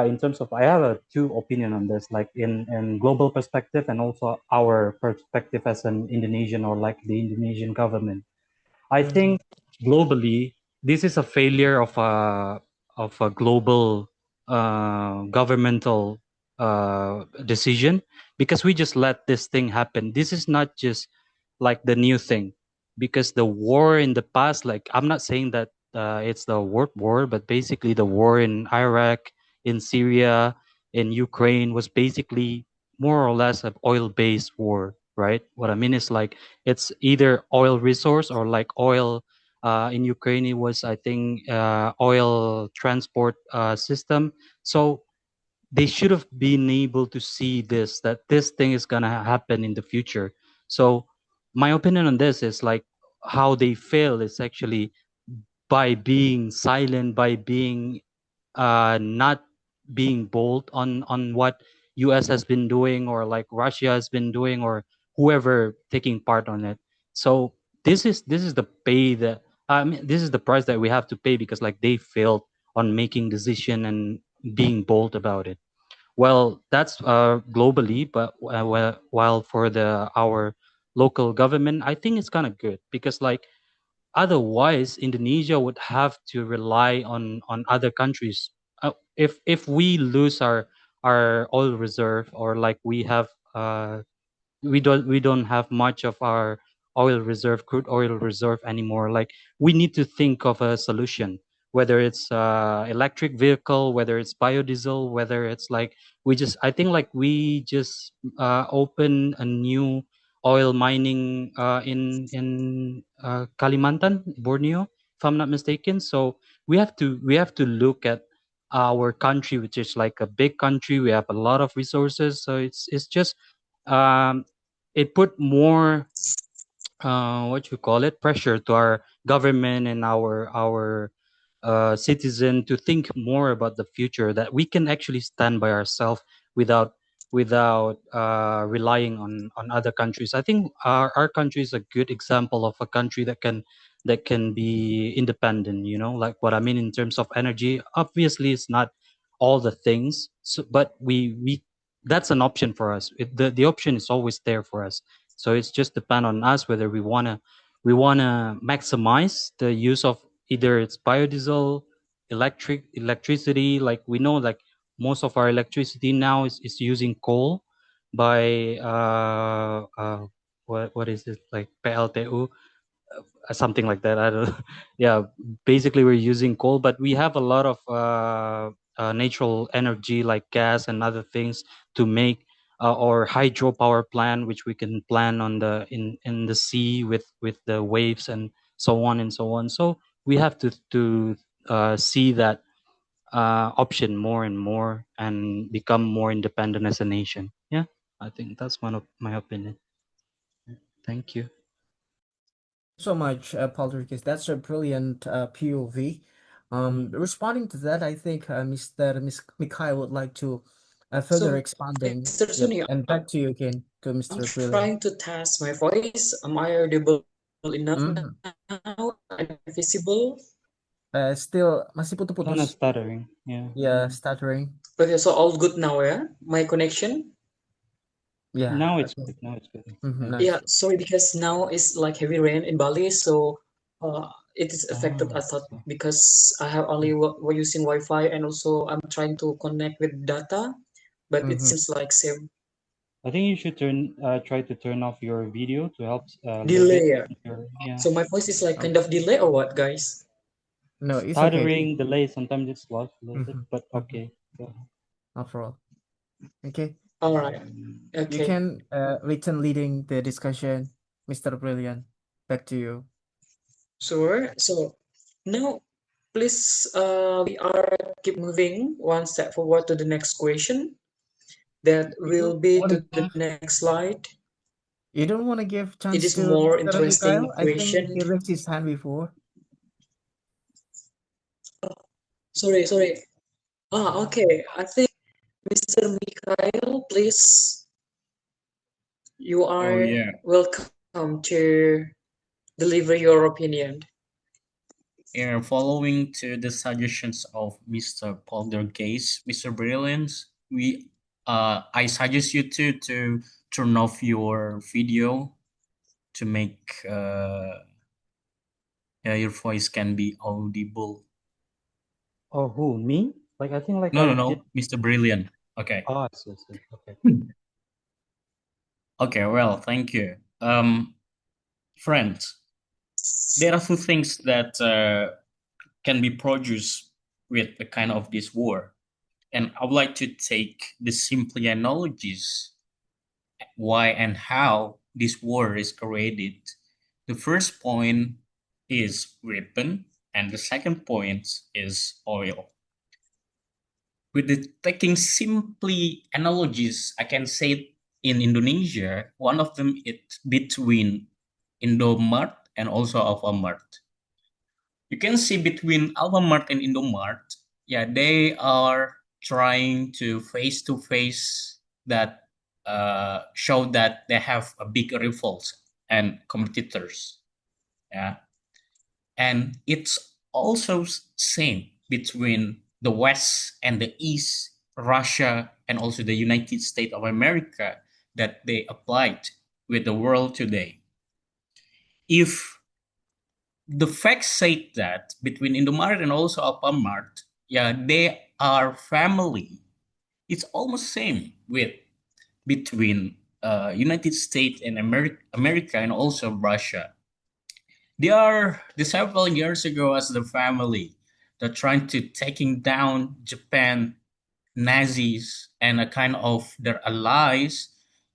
[SPEAKER 7] In terms of, I have a two opinion on this, like in global perspective and also our perspective as an Indonesian or like the Indonesian government. I
[SPEAKER 2] Mm-hmm.
[SPEAKER 7] think globally, this is a failure of a global governmental decision because we just let this thing happen. This is not just like the new thing because the war in the past, like I'm not saying that it's the world war, but basically the war in Iraq, in Syria, in Ukraine was basically more or less an oil-based war, right? What I mean is like it's either oil resource or like oil in Ukraine it was I think oil transport system. So they should have been able to see this that this thing is gonna happen in the future. So my opinion on this is like how they fail is actually by being silent, by being not being bold on what US has been doing or like Russia has been doing or whoever taking part on it. So this is the pay that I mean this is the price that we have to pay because like they failed on making decision and being bold about it. Well, that's globally, but while for the our local government, I think it's kind of good because like otherwise, Indonesia would have to rely on other countries. If we lose our oil reserve or like we don't have much of our oil reserve, crude oil reserve anymore. Like we need to think of a solution, whether it's electric vehicle, whether it's biodiesel, whether it's like I think like we just open a new oil mining in Kalimantan, Borneo, if I'm not mistaken. So we have to look at our country, which is like a big country. We have a lot of resources, so it's just um, it put more what you call it pressure to our government and our citizen to think more about the future, that we can actually stand by ourselves without relying on other countries. I think our country is a good example of a country that can be independent, you know, like what I mean in terms of energy. Obviously it's not all the things, so, but we that's an option for us. The option is always there for us, so it's just depend on us whether we want to maximize the use of either it's biodiesel, electricity. Like we know, like most of our electricity now is using coal by what is it, like PLTU, something like that. I don't know. Yeah, basically we're using coal, but we have a lot of natural energy like gas and other things to make or hydropower plant, which we can plan on in the sea with the waves and so on and so on. So we have to see that option more and more and become more independent as a nation. Yeah, I think that's one of my opinion. Thank you.
[SPEAKER 2] So much, Poltergeist. That's a brilliant POV. Responding to that, I think Mr. Mikhail would like to further
[SPEAKER 1] So,
[SPEAKER 2] expanding.
[SPEAKER 1] Mr.
[SPEAKER 2] Yep,
[SPEAKER 1] Sunny,
[SPEAKER 2] and back to you again, to
[SPEAKER 1] I'm
[SPEAKER 2] Mr. Brilliant.
[SPEAKER 1] trying to test my voice. Am I audible enough
[SPEAKER 2] Mm-hmm.
[SPEAKER 1] now? Am I visible?
[SPEAKER 2] Still masih
[SPEAKER 7] Kind of
[SPEAKER 2] putus-putus.
[SPEAKER 7] stuttering. Yeah.
[SPEAKER 2] Yeah, stuttering.
[SPEAKER 1] Okay, so all good now, yeah? My connection?
[SPEAKER 2] Yeah,
[SPEAKER 7] Now it's
[SPEAKER 2] okay.
[SPEAKER 7] good. Now it's good.
[SPEAKER 2] Mm-hmm,
[SPEAKER 7] Yeah.
[SPEAKER 1] Yeah,
[SPEAKER 2] nice.
[SPEAKER 1] sorry, because now it's like heavy rain in Bali, so it is affected.
[SPEAKER 7] Oh,
[SPEAKER 1] I thought
[SPEAKER 7] okay.
[SPEAKER 1] because I have only we're using Wi-Fi and also I'm trying to connect with data, but it
[SPEAKER 2] Mm-hmm.
[SPEAKER 1] seems like same
[SPEAKER 7] I think you should try to turn off your video to help a little bit.
[SPEAKER 1] delay. Yeah.
[SPEAKER 7] Yeah.
[SPEAKER 1] So my voice is like
[SPEAKER 2] Oh,
[SPEAKER 1] kind of delay or what, guys?
[SPEAKER 2] no, it's okay.
[SPEAKER 7] Stuttering, delay, sometimes it's lost a little bit,
[SPEAKER 2] Mm-hmm.
[SPEAKER 7] but
[SPEAKER 2] Mm-hmm.
[SPEAKER 7] okay. Go ahead.
[SPEAKER 2] After all. Okay.
[SPEAKER 1] All right.
[SPEAKER 2] You
[SPEAKER 1] Okay.
[SPEAKER 2] can return leading the discussion, Mr. Brilliant. Back to you.
[SPEAKER 1] Sure. So now, please, we are keep moving one step forward to the next question. That
[SPEAKER 2] You don't
[SPEAKER 1] will be
[SPEAKER 2] want
[SPEAKER 1] to
[SPEAKER 2] to
[SPEAKER 1] the
[SPEAKER 2] give
[SPEAKER 1] next slide.
[SPEAKER 2] you don't want to give
[SPEAKER 1] It
[SPEAKER 2] chance
[SPEAKER 1] is
[SPEAKER 2] to
[SPEAKER 1] more
[SPEAKER 2] Mr.
[SPEAKER 1] interesting
[SPEAKER 2] Mikhail? I think
[SPEAKER 1] question.
[SPEAKER 2] he raised his hand before.
[SPEAKER 1] Sorry, sorry. Okay. I think Mr. Mikhail, please, you
[SPEAKER 6] Oh
[SPEAKER 1] are
[SPEAKER 6] yeah.
[SPEAKER 1] welcome to deliver your opinion.
[SPEAKER 6] Yeah, following to the suggestions of Mr. Poltergeist, Mr. Brilliance, I suggest you to turn off your video to make yeah, your voice can be audible.
[SPEAKER 7] Oh, who, me? Like, I think like
[SPEAKER 6] No,
[SPEAKER 7] I
[SPEAKER 6] no,
[SPEAKER 7] did.
[SPEAKER 6] no, Mr. Brilliant. Okay.
[SPEAKER 7] Oh, I see, I see. Okay.
[SPEAKER 6] Okay, well, thank you. Friends, there are two things that can be produced with the kind of this war. And I would like to take the simple analogies why and how this war is created. The first point is weapon, and the second point is oil. With the taking simply analogies, I can say in Indonesia, one of them is between Indomart and also Alfamart. You can see between Alfamart and Indomart, yeah, they are trying to face that show that they have a big rivals and competitors. Yeah, and it's also same between the West and the East, Russia and also the United States of America that they applied with the world today. If the facts say that between Indomaret and also Alfamart, yeah, they are family. It's almost same with between United States and America and also Russia. They are the several years ago as the family that trying to taking down Japan, Nazis, and a kind of their allies,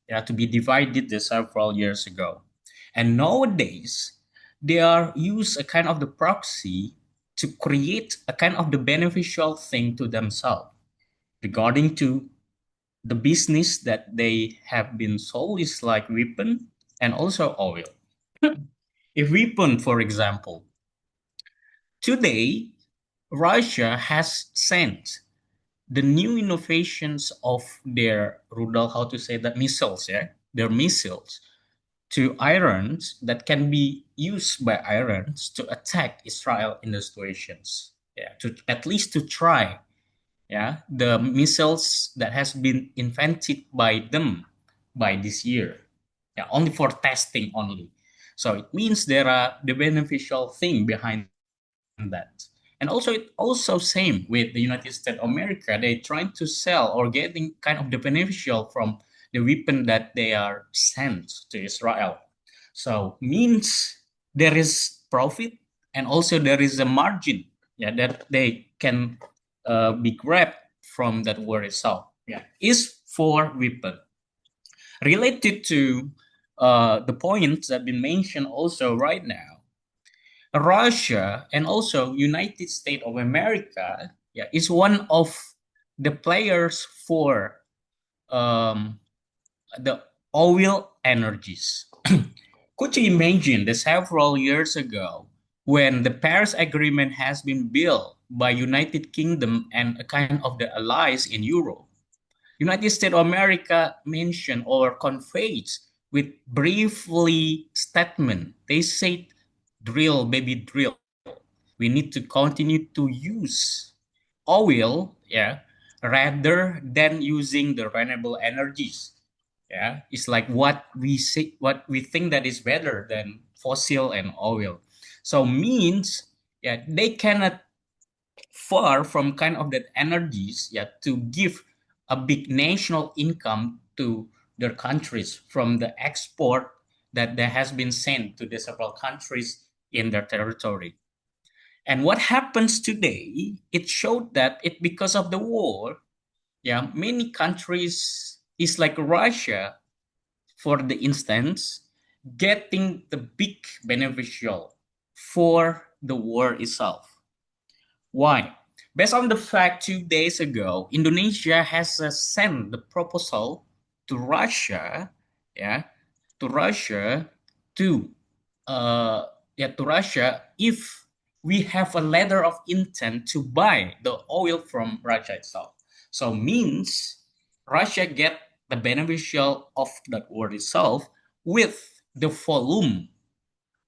[SPEAKER 6] yeah, to be divided the several years ago. And nowadays, they are use a kind of the proxy to create a kind of the beneficial thing to themselves regarding to the business that they have been sold is like weapon and also oil. If weapon, for example, today Russia has sent the new innovations of their Rudal, how to say that, missiles, yeah, their missiles to Irans that can be used by Irans to attack Israel in the situations. Yeah, to at least to try. Yeah, the missiles that has been invented by them by this year. Yeah, only for testing only. So it means there are the beneficial thing behind that. And also it also same with the United States of America. They trying to sell or getting kind of the beneficial from the weapon that they are sent to Israel. So means there is profit and also there is a margin, yeah, that they can be grabbed from that war itself. Yeah, is for weapon related to the points that have been mentioned also right now. Russia and also United States of America, yeah, is one of the players for um, the oil energies. Could you imagine that several years ago, when the Paris Agreement has been built by United Kingdom and a kind of the allies in Europe, United States of America mentioned or conveyed with briefly statement. They said, drill, baby, drill. We need to continue to use oil, yeah, rather than using the renewable energies. Yeah, it's like what we see, what we think that is better than fossil and oil. So means, yeah, they cannot far from kind of that energies, yeah, to give a big national income to their countries from the export that there has been sent to the several countries in their territory. And what happens today, it showed that it because of the war, yeah, many countries is like Russia, for the instance, getting the big beneficial for the war itself. Why? Based on the fact 2 days ago, Indonesia has sent the proposal to Russia, yeah, to Russia to uh, yeah, to Russia if we have a letter of intent to buy the oil from Russia itself. So means Russia get the beneficial of that war itself with the volume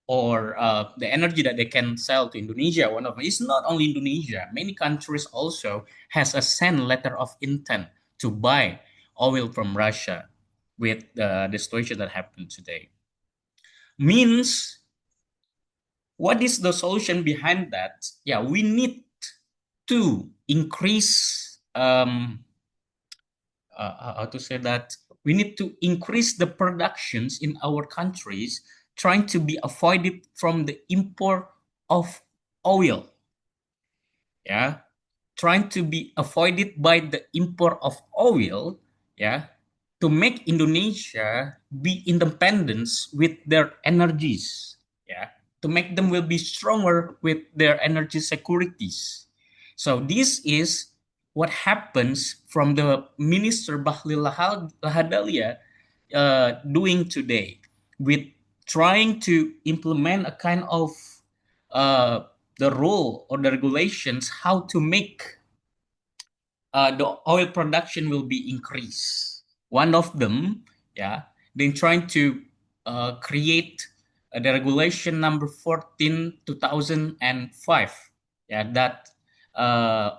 [SPEAKER 6] or the energy that they can sell to Indonesia. One of them is not only Indonesia. Many countries also has a send letter of intent to buy oil from Russia with the situation that happened today. Means what is the solution behind that? Yeah, we need to increase how to say that, we need to increase the productions in our countries, trying to be avoided from the import of oil. Yeah, trying to be avoided by the import of oil. Yeah, to make Indonesia be independent with their energies. Yeah, to make them will be stronger with their energy securities. So this is what happens from the Minister Bahlil Lahadalia doing today with trying to implement a kind of uh, the rule or the regulations how to make the oil production will be increased. One of them, yeah, they're trying to create the regulation number 14 2005, yeah, that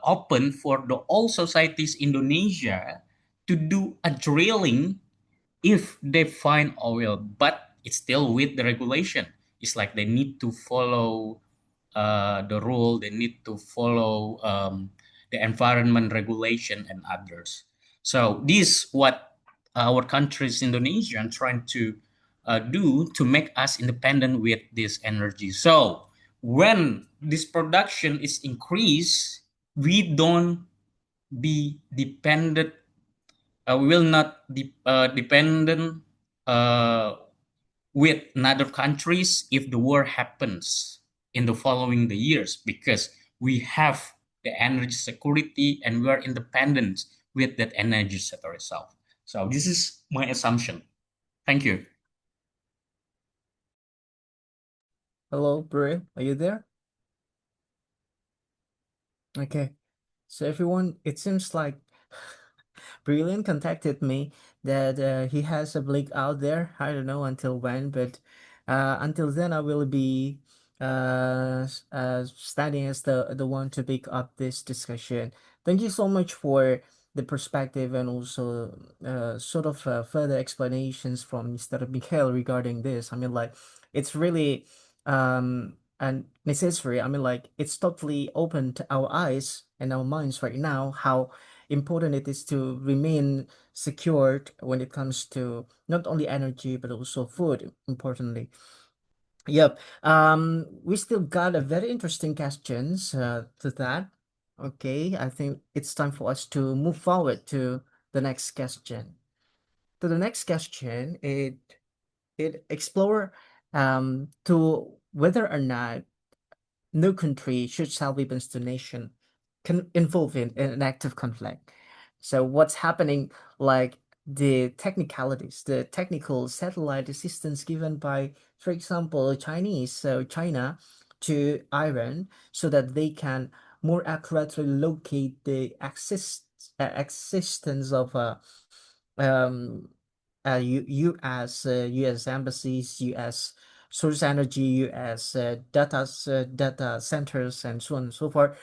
[SPEAKER 6] open for the all societies Indonesia to do a drilling if they find oil, but it's still with the regulation. It's like they need to follow the rule, they need to follow the environment regulation and others. So this what our countries Indonesia are trying to do to make us independent with this energy. So when this production is increased, we don't be dependent, we will not dependent uh, with other countries if the war happens in the following the years, because we have the energy security and we are independent with that energy sector itself. So this is my assumption. Thank you.
[SPEAKER 2] Hello, Bray. Are you there? Okay. So everyone, it seems like Brilliant contacted me that he has a leak out there. I don't know until when, but until then, I will be standing as the one to pick up this discussion. Thank you so much for the perspective and also sort of further explanations from Mr. Mikhail regarding this. I mean, like, it's really and necessary. I mean, like, it's totally open to our eyes and our minds right now how important it is to remain secured when it comes to not only energy but also food, importantly. Yep. We still got a very interesting questions to that. Okay, I think it's time for us to move forward to the next question. To the next question, it explore to whether or not no country should sell weapons to nation involved in an active conflict. So what's happening, like the technicalities, the technical satellite assistance given by, for example, Chinese, so China to Iran, so that they can more accurately locate the existence of um, U.S. embassies, U.S. source energy, U.S. Data centers, and so on and so forth,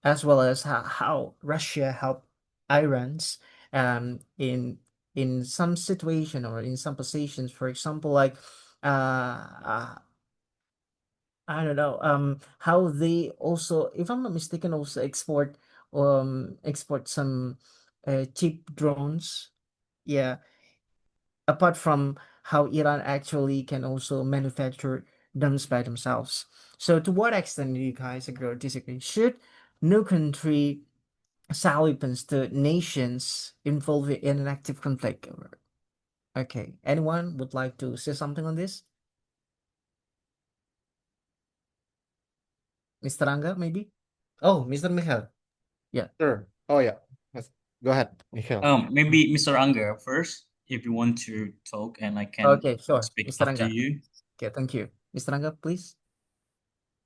[SPEAKER 2] as well as how Russia helped Iran's in some situation or in some positions. For example, like I don't know how they also, if I'm not mistaken, also export some cheap drones. Yeah, apart from how Iran actually can also manufacture them by themselves. So to what extent do you guys agree or disagree? Should no country sell weapons to nations involved in an active conflict? Okay, anyone would like to say something on this? Mr. Ranga, maybe? Oh, Mr. Michael. Yeah.
[SPEAKER 5] Sure. Oh yeah. Yes. Go ahead, Michael.
[SPEAKER 6] Maybe Mr. Unger first, if you want to talk, and I can
[SPEAKER 2] Okay, sure.
[SPEAKER 6] speak
[SPEAKER 2] Mr.
[SPEAKER 6] after
[SPEAKER 2] Ranga.
[SPEAKER 6] you.
[SPEAKER 2] Okay, thank you. Mr. Ranga, please.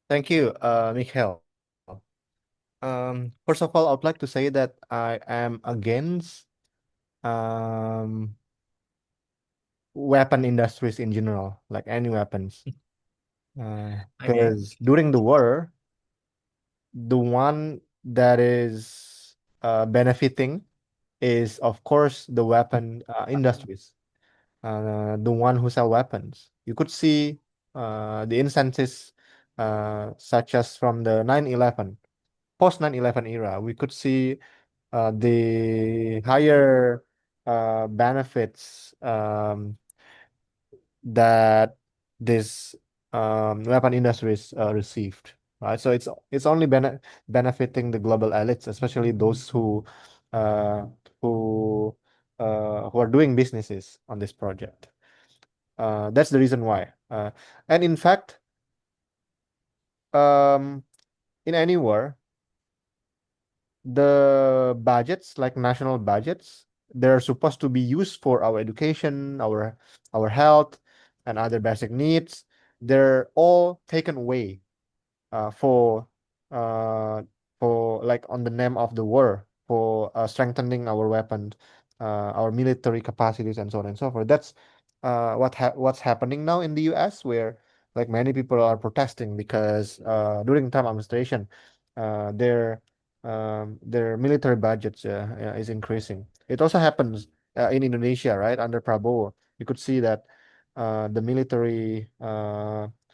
[SPEAKER 5] Thank you, Michael. First of all, I would like to say that I am against um, weapon industries in general, like any weapons.
[SPEAKER 2] Okay.
[SPEAKER 5] Because during the war, the one that is benefiting is, of course, the weapon industries, the one who sell weapons. You could see the instances such as from the 9/11, post 9/11 era. We could see the higher benefits that this weapon industries received, right? So it's only benefiting the global elites, especially those uh, who who are doing businesses on this project. That's the reason why. And in fact, um, in any war, the budgets, like national budgets, they're supposed to be used for our education, our health, and other basic needs. They're all taken away uh, for uh, for like on the name of the war for strengthening our weapons, our military capacities, and so on and so forth. That's what's happening now in the U.S., where like many people are protesting because during Trump administration, uh, their their military budgets is increasing. It also happens in Indonesia, right? Under Prabowo, you could see that the military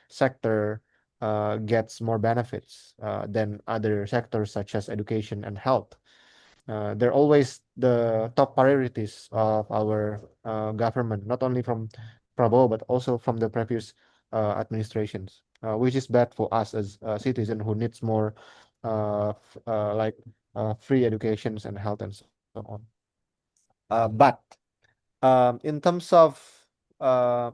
[SPEAKER 5] sector gets more benefits than other sectors such as education and health. They're always the top priorities of our government, not only from Prabowo but also from the previous administrations, which is bad for us as a citizen who needs more like free educations and health and so on. But in terms of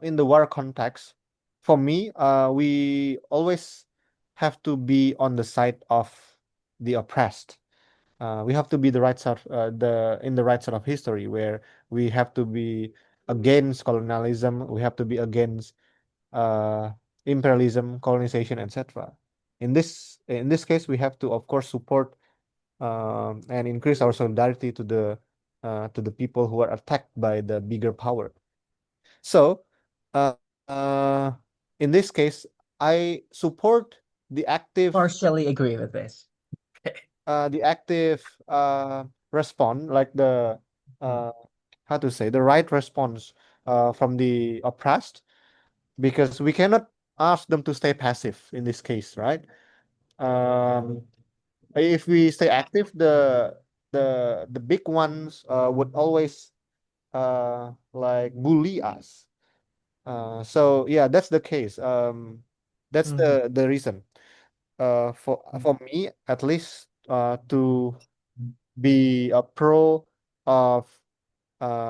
[SPEAKER 5] in the war context, for me, we always have to be on the side of the oppressed. We have to be the right side, the in the right side of history, where we have to be against colonialism. We have to be against uh, imperialism, colonization, etc. In this case, we have to, of course, support and increase our solidarity to the people who are attacked by the bigger power. So, uh, in this case, I support the active
[SPEAKER 2] Partially agree with this.
[SPEAKER 5] the active response, like the uh, how to say, the right response from the oppressed, because we cannot ask them to stay passive in this case, right? Um, if we stay active, the big ones would always like bully us. So yeah, that's the case. That's
[SPEAKER 2] Mhm.
[SPEAKER 5] the reason. For me at least, to be a pro of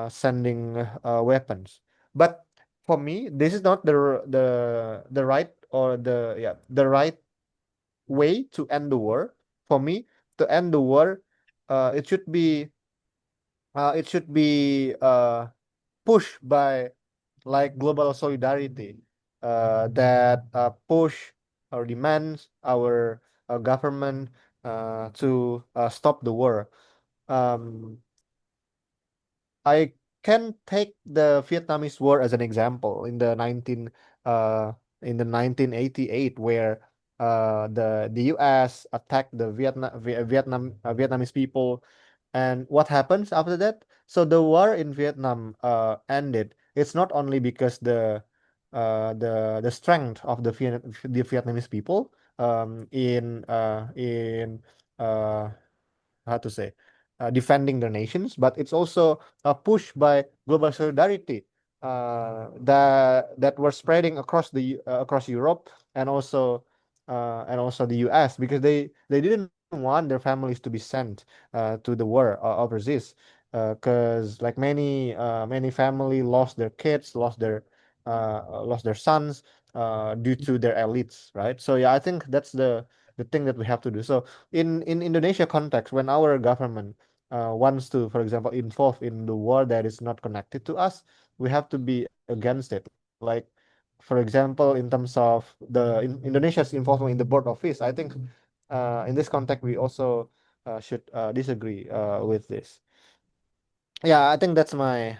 [SPEAKER 5] sending weapons. But for me, this is not the right, or the right way to end the war. For me, to end the war, it should be pushed by like global solidarity, that push or demands our government to stop the war. Um, I can take the Vietnamese War as an example uh in the 1988, where the US attacked the Vietnamese people. And what happens after that? So the war in Vietnam ended. It's not only because the strength of the Vietnamese people in how to say, defending their nations, but it's also a push by global solidarity that were spreading across Europe, and also the US, because they didn't want their families to be sent to the war overseas, because like many family lost their kids, lost their sons due to their elites, right? So yeah, I think that's the thing that we have to do. So in Indonesia context, when our government wants to, for example, involve in the war that is not connected to us, we have to be against it. Like, for example, in terms of Indonesia's involvement in the board of peace, I think in this context we also should disagree with this. Yeah, I think that's my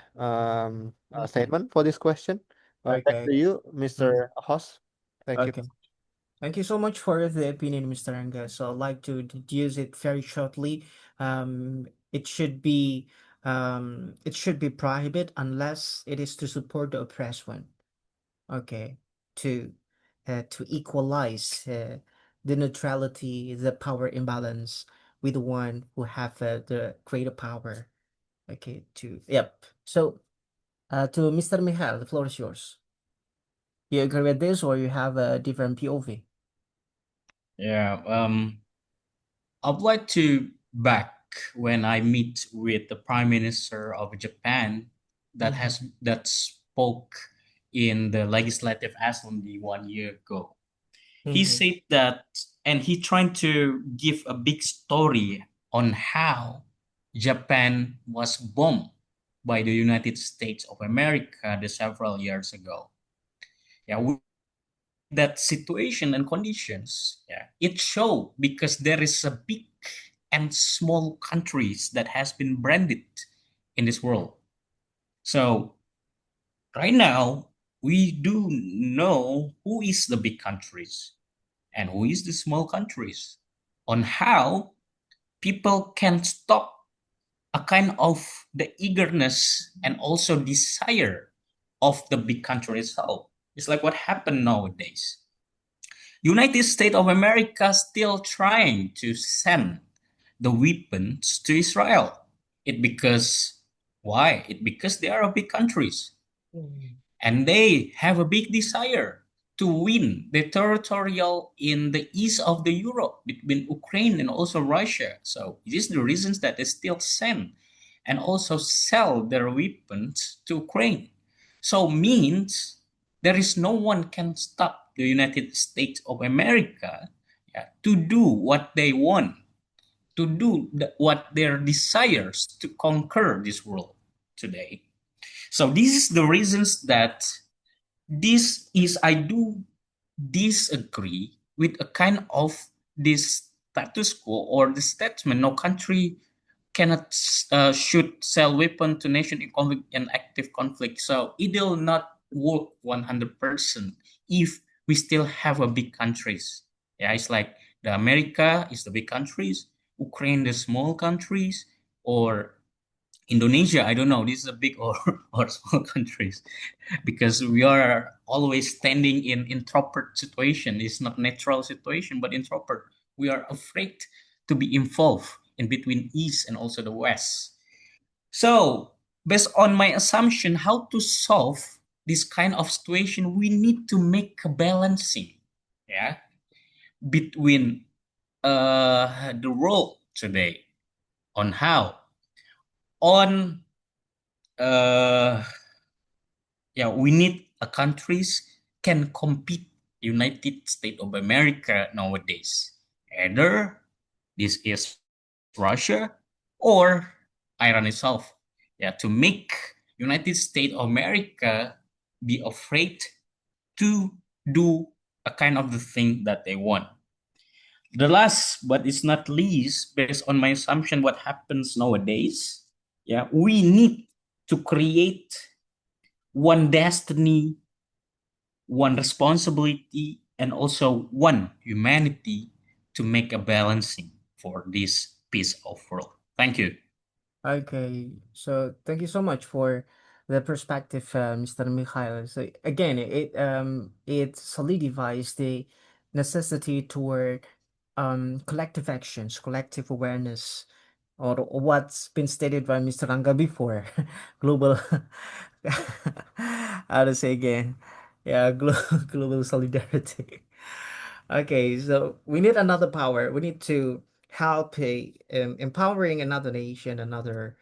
[SPEAKER 5] statement for this question. Back
[SPEAKER 2] Okay.
[SPEAKER 5] to you,
[SPEAKER 2] Mhm.
[SPEAKER 5] Mr. Host. Thank you.
[SPEAKER 2] Okay. Thank you so much for the opinion, Mr. Anga. So I'd like to deduce it very shortly. It should be prohibited unless it is to support the oppressed one. Okay, to equalize the neutrality, the power imbalance with the one who have the greater power. Okay, to yep. So to Mr. Michael, the floor is yours. You agree with this, or you have a different POV?
[SPEAKER 6] Yeah, I'd like to back when I meet with the Prime Minister of Japan
[SPEAKER 2] Mm-hmm.
[SPEAKER 6] that spoke in the Legislative Assembly 1 year ago. He
[SPEAKER 2] Mm-hmm.
[SPEAKER 6] said that, and he trying to give a big story on how Japan was bombed by the United States of America the several years ago. Yeah, with that situation and conditions, yeah, it showed because there is a big and small countries that has been branded in this world. So right now we do know who is the big countries and who is the small countries, on how people can stop a kind of the eagerness and also desire of the big country itself. It's like what happened nowadays. United States of America still trying to send the weapons to Israel. It because why? It because they are big countries and they have a big desire to win the territorial in the east of the Europe between Ukraine and also Russia. So this is the reasons that they still send and also sell their weapons to Ukraine. So means there is no one can stop the United States of America, yeah, to do what they want, to do what their desires to conquer this world today. So this is the reasons that this is I do disagree with a kind of this status quo or the statement no country cannot should sell weapon to nation in conflict and active conflict. So it will not work 100% if we still have a big countries. Yeah, it's like the America is the big countries, Ukraine the small countries, or Indonesia. I don't know. This is a big or or small countries because we are always standing in introvert situation. It's not natural situation, but introvert. We are afraid to be involved in between East and also the West. So, based on my assumption, how to solve this kind of situation, we need to make a balancing, yeah, between the role today on how on yeah, we need a countries can compete United States of America nowadays. Either this is Russia or Iran itself. Yeah, to make United States of America be afraid to do a kind of the thing that they want. The last but it's not least, based on my assumption, what happens nowadays, yeah, we need to create one destiny, one responsibility, and also one humanity to make a balancing for this piece of world. Thank you.
[SPEAKER 2] Okay, so thank you so much for the perspective, Mr. Mikhail. So again, it solidifies the necessity toward collective actions, collective awareness, or what's been stated by Mr. Ranga before, global. How to say again? Yeah, global solidarity. Okay, so we need another power. We need to help empowering another nation, another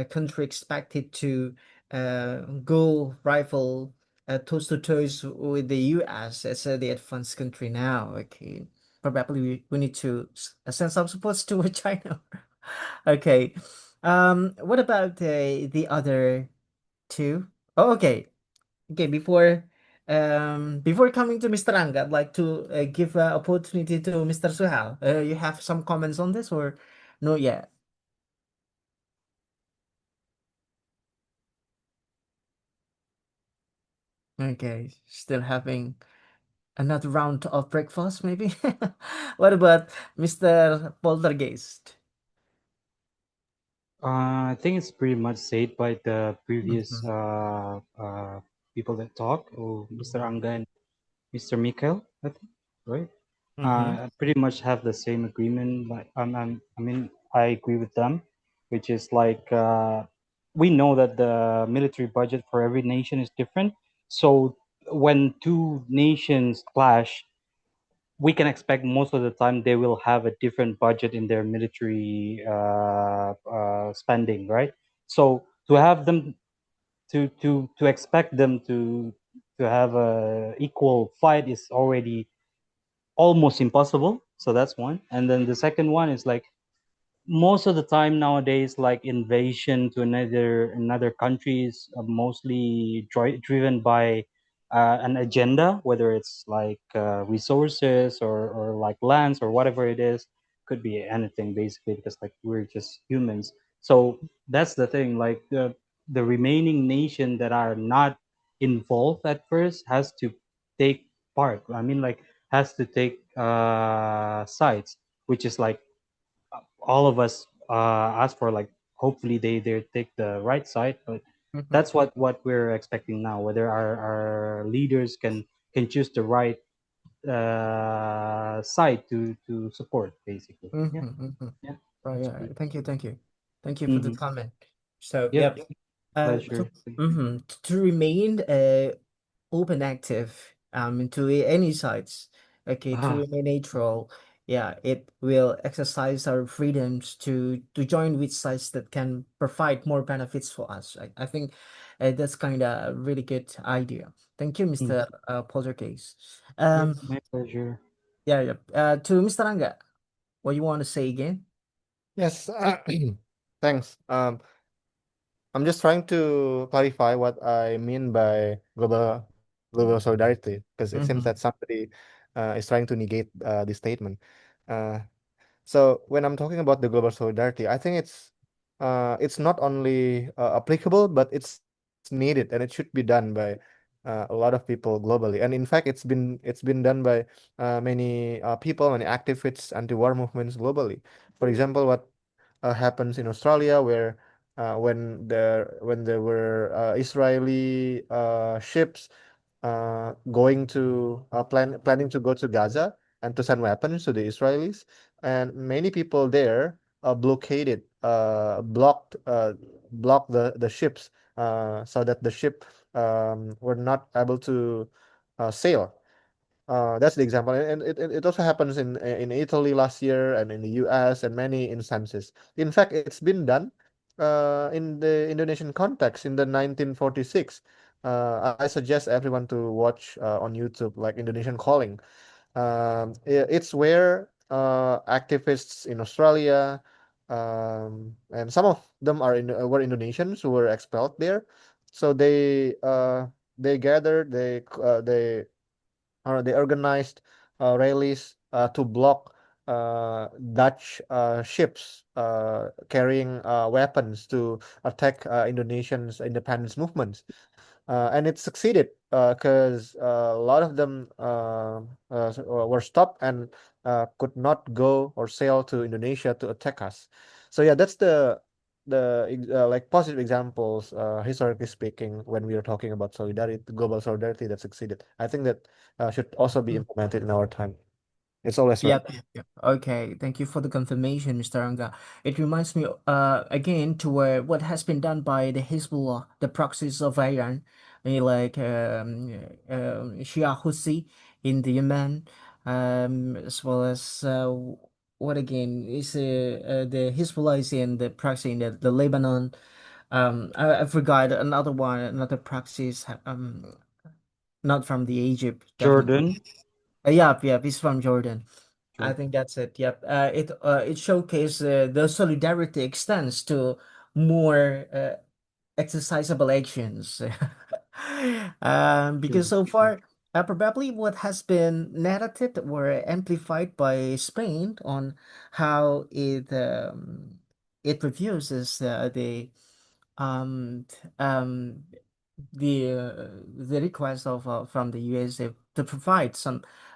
[SPEAKER 2] country expected to go rival toes to toes with the U.S. as the advanced country now. Okay, probably we need to send some supports to China. Okay, what about the other two? Oh, okay. Okay, before coming to Mr. Ang, I'd like to give opportunity to Mr. Suhal. You have some comments on this or no yet? Okay, still having another round of breakfast, maybe. What about Mr. Poltergeist?
[SPEAKER 7] I think it's pretty much said by the previous
[SPEAKER 2] Mhm,
[SPEAKER 7] people that talk, or Mr. Anga and Mr. Mikhail, I think, right?
[SPEAKER 2] mhm,
[SPEAKER 7] I pretty much have the same agreement. Like, I mean, I agree with them, which is like we know that the military budget for every nation is different. So when two nations clash, we can expect most of the time they will have a different budget in their military spending, right? So to have them to expect them to have a equal fight is already almost impossible. So that's one. And then the second one is like most of the time nowadays, like invasion to another country is mostly driven by an agenda, whether it's like resources or like lands or whatever it is. Could be anything basically, because like we're just humans. So that's the thing. Like the remaining nation that are not involved at first has to take part. I mean, like has to take sides, which is like all of us ask for, like hopefully they take the right side. But
[SPEAKER 2] mhm,
[SPEAKER 7] that's what we're expecting now, whether our leaders can choose the right side to support basically. Yeah.
[SPEAKER 2] mhm, mhm.
[SPEAKER 7] Yeah,
[SPEAKER 2] Oh
[SPEAKER 7] that's
[SPEAKER 2] yeah,
[SPEAKER 7] pretty.
[SPEAKER 2] thank you for the
[SPEAKER 7] Mm-hmm.
[SPEAKER 2] comment. So
[SPEAKER 7] Yep.
[SPEAKER 2] yep,
[SPEAKER 7] Pleasure.
[SPEAKER 2] to remain open active to any sites, okay, to
[SPEAKER 7] Ah.
[SPEAKER 2] remain neutral, yeah, it will exercise our freedoms to join with sites that can provide more benefits for us. I think that's kind of a really good idea. Thank you,
[SPEAKER 7] Mm.
[SPEAKER 2] Mr. Poltergeist.
[SPEAKER 7] Yep,
[SPEAKER 2] um
[SPEAKER 7] my pleasure.
[SPEAKER 2] yeah, yeah, to Mr. Ranga, what you want to say again?
[SPEAKER 5] Yes, thanks. I'm just trying to clarify what I mean by global solidarity, because it seems
[SPEAKER 2] Mm-hmm.
[SPEAKER 5] that somebody is trying to negate this statement. Uh, So when I'm talking about the global solidarity, I think it's not only applicable, but it's needed and it should be done by a lot of people globally. And in fact, it's been done by many people, many activists, anti-war movements globally. For example, what happens in Australia, where when there were Israeli ships planning to go to Gaza and to send weapons to the Israelis, and many people there blocked the ships, so that the ship were not able to sail. That's the example, and it also happens in Italy last year and in the U.S. and many instances. In fact, it's been done in the Indonesian context in the 1946. I suggest everyone to watch on YouTube, like Indonesian Calling. It's where activists in Australia, and some of them were Indonesians who were expelled there. So they gathered, they organized rallies to block Dutch ships carrying weapons to attack Indonesian's independence movements. And it succeeded because a lot of them were stopped and could not go or sail to Indonesia to attack us. So yeah, that's the like positive examples, historically speaking, when we are talking about solidarity, global solidarity that succeeded. I think that should also be implemented in our time. It's always right.
[SPEAKER 2] Yep, yep, yep. Okay, thank you for the confirmation, Mr. Anga. It reminds me, again, to what has been done by the Hezbollah, the proxies of Iran, like Shia Houthi in the Yemen, as well as what again is the Hezbollah is in the proxy in the Lebanon. I forgot another one, another proxies, not from the Egypt, definitely.
[SPEAKER 7] Jordan.
[SPEAKER 2] Yeah, yeah, he's from Jordan. I
[SPEAKER 7] Jordan.
[SPEAKER 2] think that's it. Yep. It showcased the solidarity extends to more exercisable actions. Because
[SPEAKER 7] True.
[SPEAKER 2] so far, probably what has been narrated or amplified by Spain on how it reviews is um um the request of from the USA to provide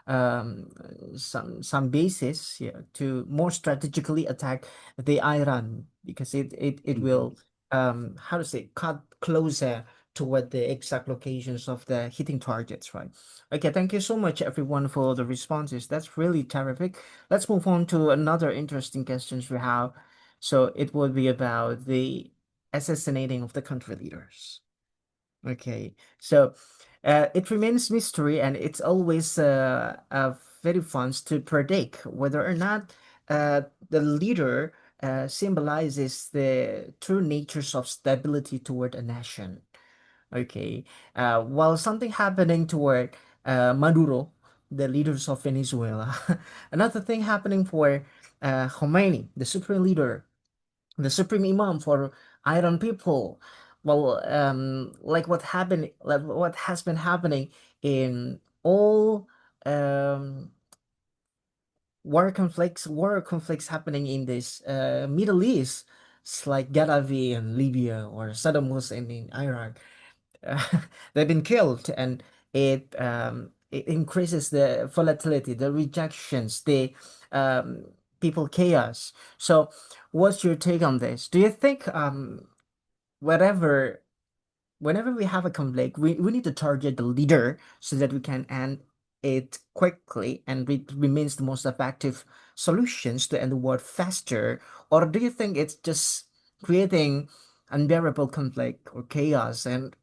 [SPEAKER 2] um some basis, yeah, to more strategically attack the Iran, because it
[SPEAKER 7] Mhm.
[SPEAKER 2] will how to say, cut closer toward the exact locations of the hitting targets, right? Okay, thank you so much everyone for the responses. That's really terrific. Let's move on to another interesting questions we have. So it would be about the assassinating of the country leaders. Okay, so it remains mystery, and it's always very fun to predict whether or not the leader symbolizes the true natures of stability toward a nation. Okay, while something happening toward Maduro, the leaders of Venezuela, another thing happening for Khomeini, the supreme leader, the supreme imam for Iran people. Well, like what happened, like what has been happening in all um, war conflicts happening in this Middle East. It's like Gaddafi in Libya or Saddam Hussein in Iraq. Uh, they've been killed, and it increases the volatility, the rejections, the um, people chaos. So, what's your take on this? Do you think whatever whenever we have a conflict, we need to target the leader so that we can end it quickly and it remains the most effective solutions to end the war faster? Or do you think it's just creating unbearable conflict or chaos, and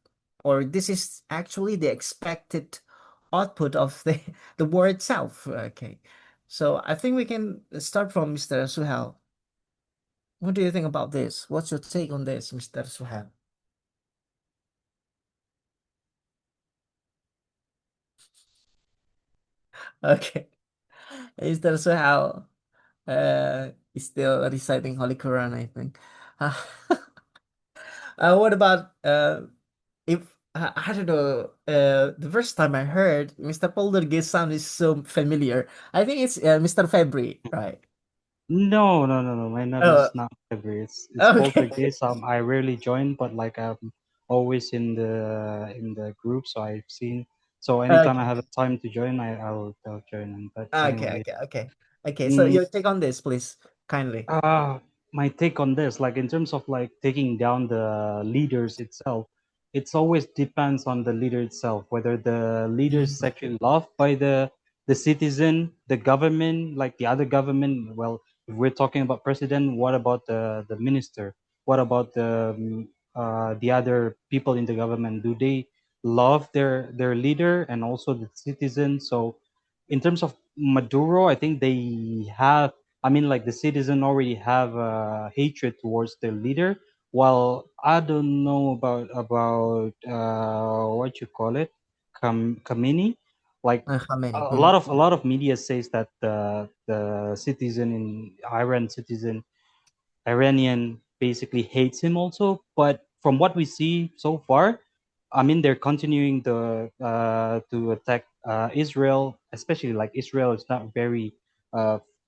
[SPEAKER 2] or this is actually the expected output of the war itself? Okay. So I think we can start from Mr. Suhel. What do you think about this? What's your take on this, Mr. Suhel? Okay. Is that so how is still reciting Holy Quran, I think. Uh, what about if I don't know, the first time I heard Mr. Poltergeist sound is so familiar. I think it's Mr. February, right?
[SPEAKER 7] No, no, no, no. My name
[SPEAKER 2] Oh,
[SPEAKER 7] is not library. It's
[SPEAKER 2] okay.
[SPEAKER 7] poltergeist. I rarely join, but like I'm always in the group, so I've seen. So anytime I
[SPEAKER 2] Okay.
[SPEAKER 7] have a time to join, I'll join them. But
[SPEAKER 2] Okay.
[SPEAKER 7] anyway,
[SPEAKER 2] Okay. Okay. Okay. So
[SPEAKER 7] mm,
[SPEAKER 2] your take on this, please, kindly.
[SPEAKER 7] my take on this, like in terms of like taking down the leaders itself, it's always depends on the leader itself, whether the leader is
[SPEAKER 2] Mhm.
[SPEAKER 7] actually loved by the citizen, the government, like the other government. Well, if we're talking about president, what about the minister? What about the other people in the government? Do they love their leader and also the citizen? So, in terms of Maduro, I think they have, I mean, like the citizen already have hatred towards their leader. While I don't know about what you call it, Kamini. Like
[SPEAKER 2] How many?
[SPEAKER 7] a lot of media says that the citizen in Iran, citizen Iranian basically hates him also. But from what we see so far, I mean, they're continuing to attack Israel, especially like Israel is not very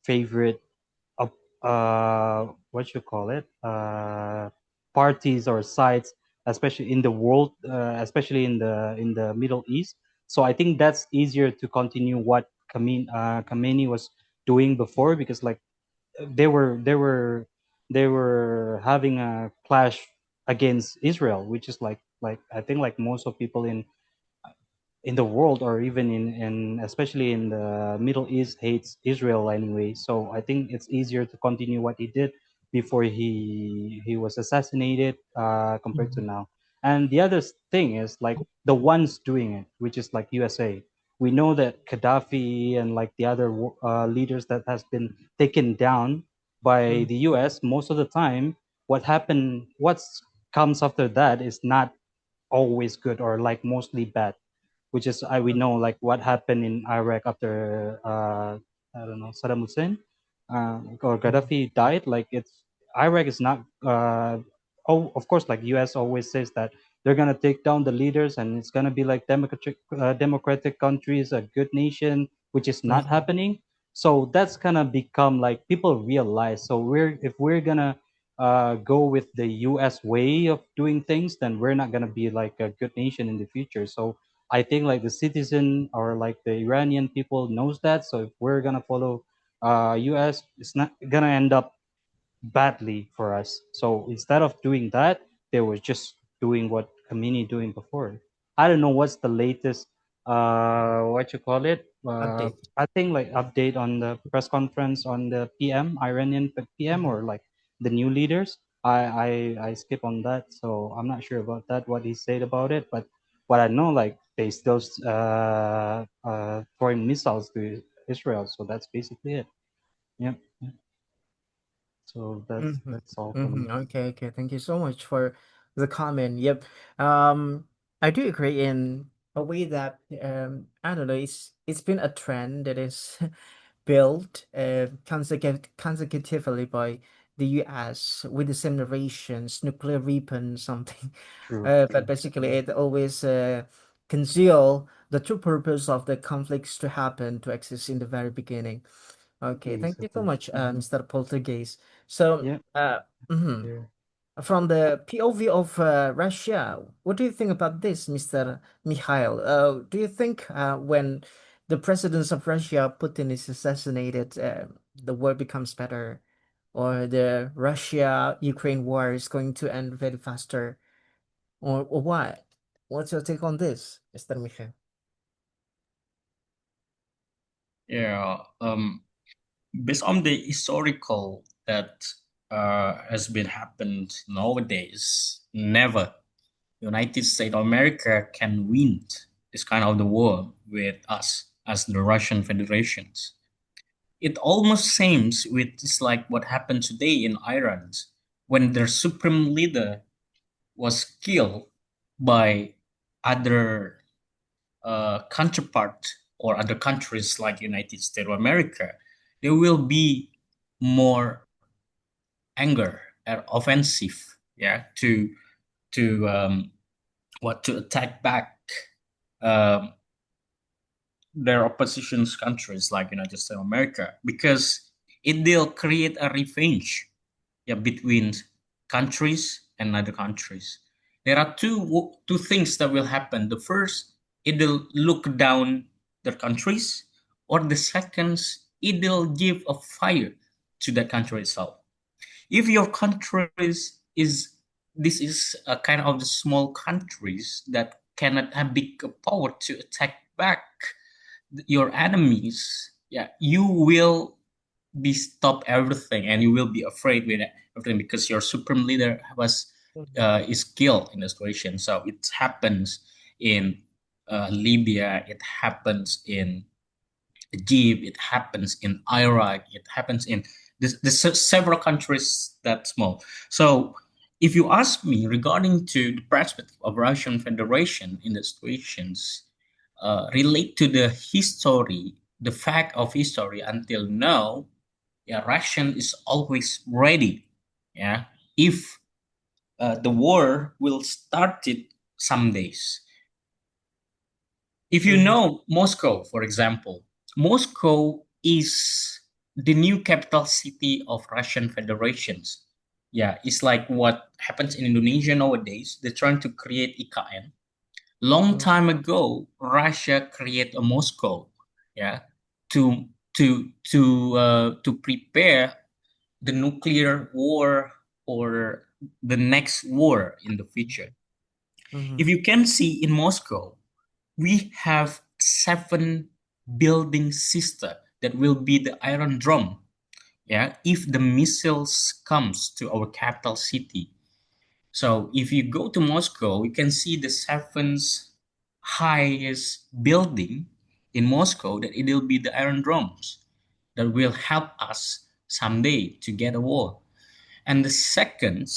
[SPEAKER 7] favorite of what you call it parties or sites, especially in the world, especially in the Middle East. So I think that's easier to continue what Khamenei was doing before, because like they were they were they were having a clash against Israel, which is like I think like most of people in the world, or even in especially in the Middle East, hates Israel anyway. So I think it's easier to continue what he did before he was assassinated compared to
[SPEAKER 2] Mhm.
[SPEAKER 7] now. And the other thing is like the ones doing it, which is like USA. We know that Gaddafi and like the other leaders that has been taken down by
[SPEAKER 2] Mhm.
[SPEAKER 7] the US, most of the time what's comes after that is not always good, or like mostly bad, which is we know like what happened in Iraq after I don't know, Saddam Hussein or
[SPEAKER 2] Mhm.
[SPEAKER 7] Gaddafi died. Like it's Iraq is not. Oh, of course, like U.S. always says that they're gonna take down the leaders and it's gonna be like democratic countries, a good nation, which is not
[SPEAKER 2] Mhm.
[SPEAKER 7] happening. So that's gonna become like people realize. So if we're gonna go with the U.S. way of doing things, then we're not gonna be like a good nation in the future. So I think like the citizen or like the Iranian people knows that. So if we're gonna follow US, it's not gonna end up badly for us. So instead of doing that, they were just doing what Kamini doing before. I don't know what's the latest what you call it.
[SPEAKER 2] Update.
[SPEAKER 7] I think like update on the press conference on the PM Iranian PM,
[SPEAKER 2] Mhm.
[SPEAKER 7] or like the new leaders. I skip on that, so I'm not sure about that what he said about it. But what I know, like they still throwing missiles to Israel, so that's basically it. Yeah. So
[SPEAKER 2] Mhm.
[SPEAKER 7] that's all for me.
[SPEAKER 2] Mhm. Okay. Okay. Thank you so much for the comment. Yep. I do agree in a way that I don't know. It's been a trend that is built consecutively by the U.S. with the same narrations, nuclear weapon, something.
[SPEAKER 7] True,
[SPEAKER 2] But
[SPEAKER 7] true.
[SPEAKER 2] basically, it always conceal the true purpose of the conflicts to happen to exist in the very beginning. Okay, thank you so
[SPEAKER 7] Basically.
[SPEAKER 2] much,
[SPEAKER 7] Hmm.
[SPEAKER 2] Mr. Poltergeist. So,
[SPEAKER 7] Yeah.
[SPEAKER 2] mhm.
[SPEAKER 7] Yeah.
[SPEAKER 2] From the POV of Russia, what do you think about this, Mr. Mikhail? Do you think when the president of Russia, Putin, is assassinated, the world becomes better, or the Russia-Ukraine war is going to end very faster, or what? What's your take on this, Mr. Mikhail?
[SPEAKER 6] Yeah. Based on the historical that has been happened nowadays, never United States of America can win this kind of the war with us as the Russian Federations. It almost seems with it's like what happened today in Iran when their supreme leader was killed by other counterpart or other countries like United States of America, there will be more anger and offensive, yeah, to what to attack back um, their opposition's countries like United States of America, because it will create a revenge, yeah, between countries and other countries. There are two things that will happen. The first, it will look down the countries, or the second, it will give a fire to the country itself. If your countries is this is a kind of the small countries that cannot have big power to attack back your enemies, yeah, you will be stop everything, and you will be afraid with everything because your supreme leader was is killed in the situation. So it happens in Libya, it happens in Egypt, it happens in Iraq, it happens in several countries that small. So if you ask me regarding to the perspective of Russian Federation in the situations, relate to the history, the fact of history until now, yeah, Russian is always ready. Yeah, if the war will start it some days. If you
[SPEAKER 2] Mm-hmm.
[SPEAKER 6] know Moscow, for example, Moscow is the new capital city of Russian Federations. Yeah, it's like what happens in Indonesia nowadays. They're trying to create IKN. Long time ago, Russia created a Moscow, yeah, to to prepare the nuclear war or the next war in the future.
[SPEAKER 2] Mm-hmm.
[SPEAKER 6] If you can see in Moscow, we have seven building system that will be the Iron Dome. Yeah, if the missiles comes to our capital city. So if you go to Moscow, you can see the seventh highest building in Moscow that it will be the Iron Domes that will help us someday to get a war. And the second,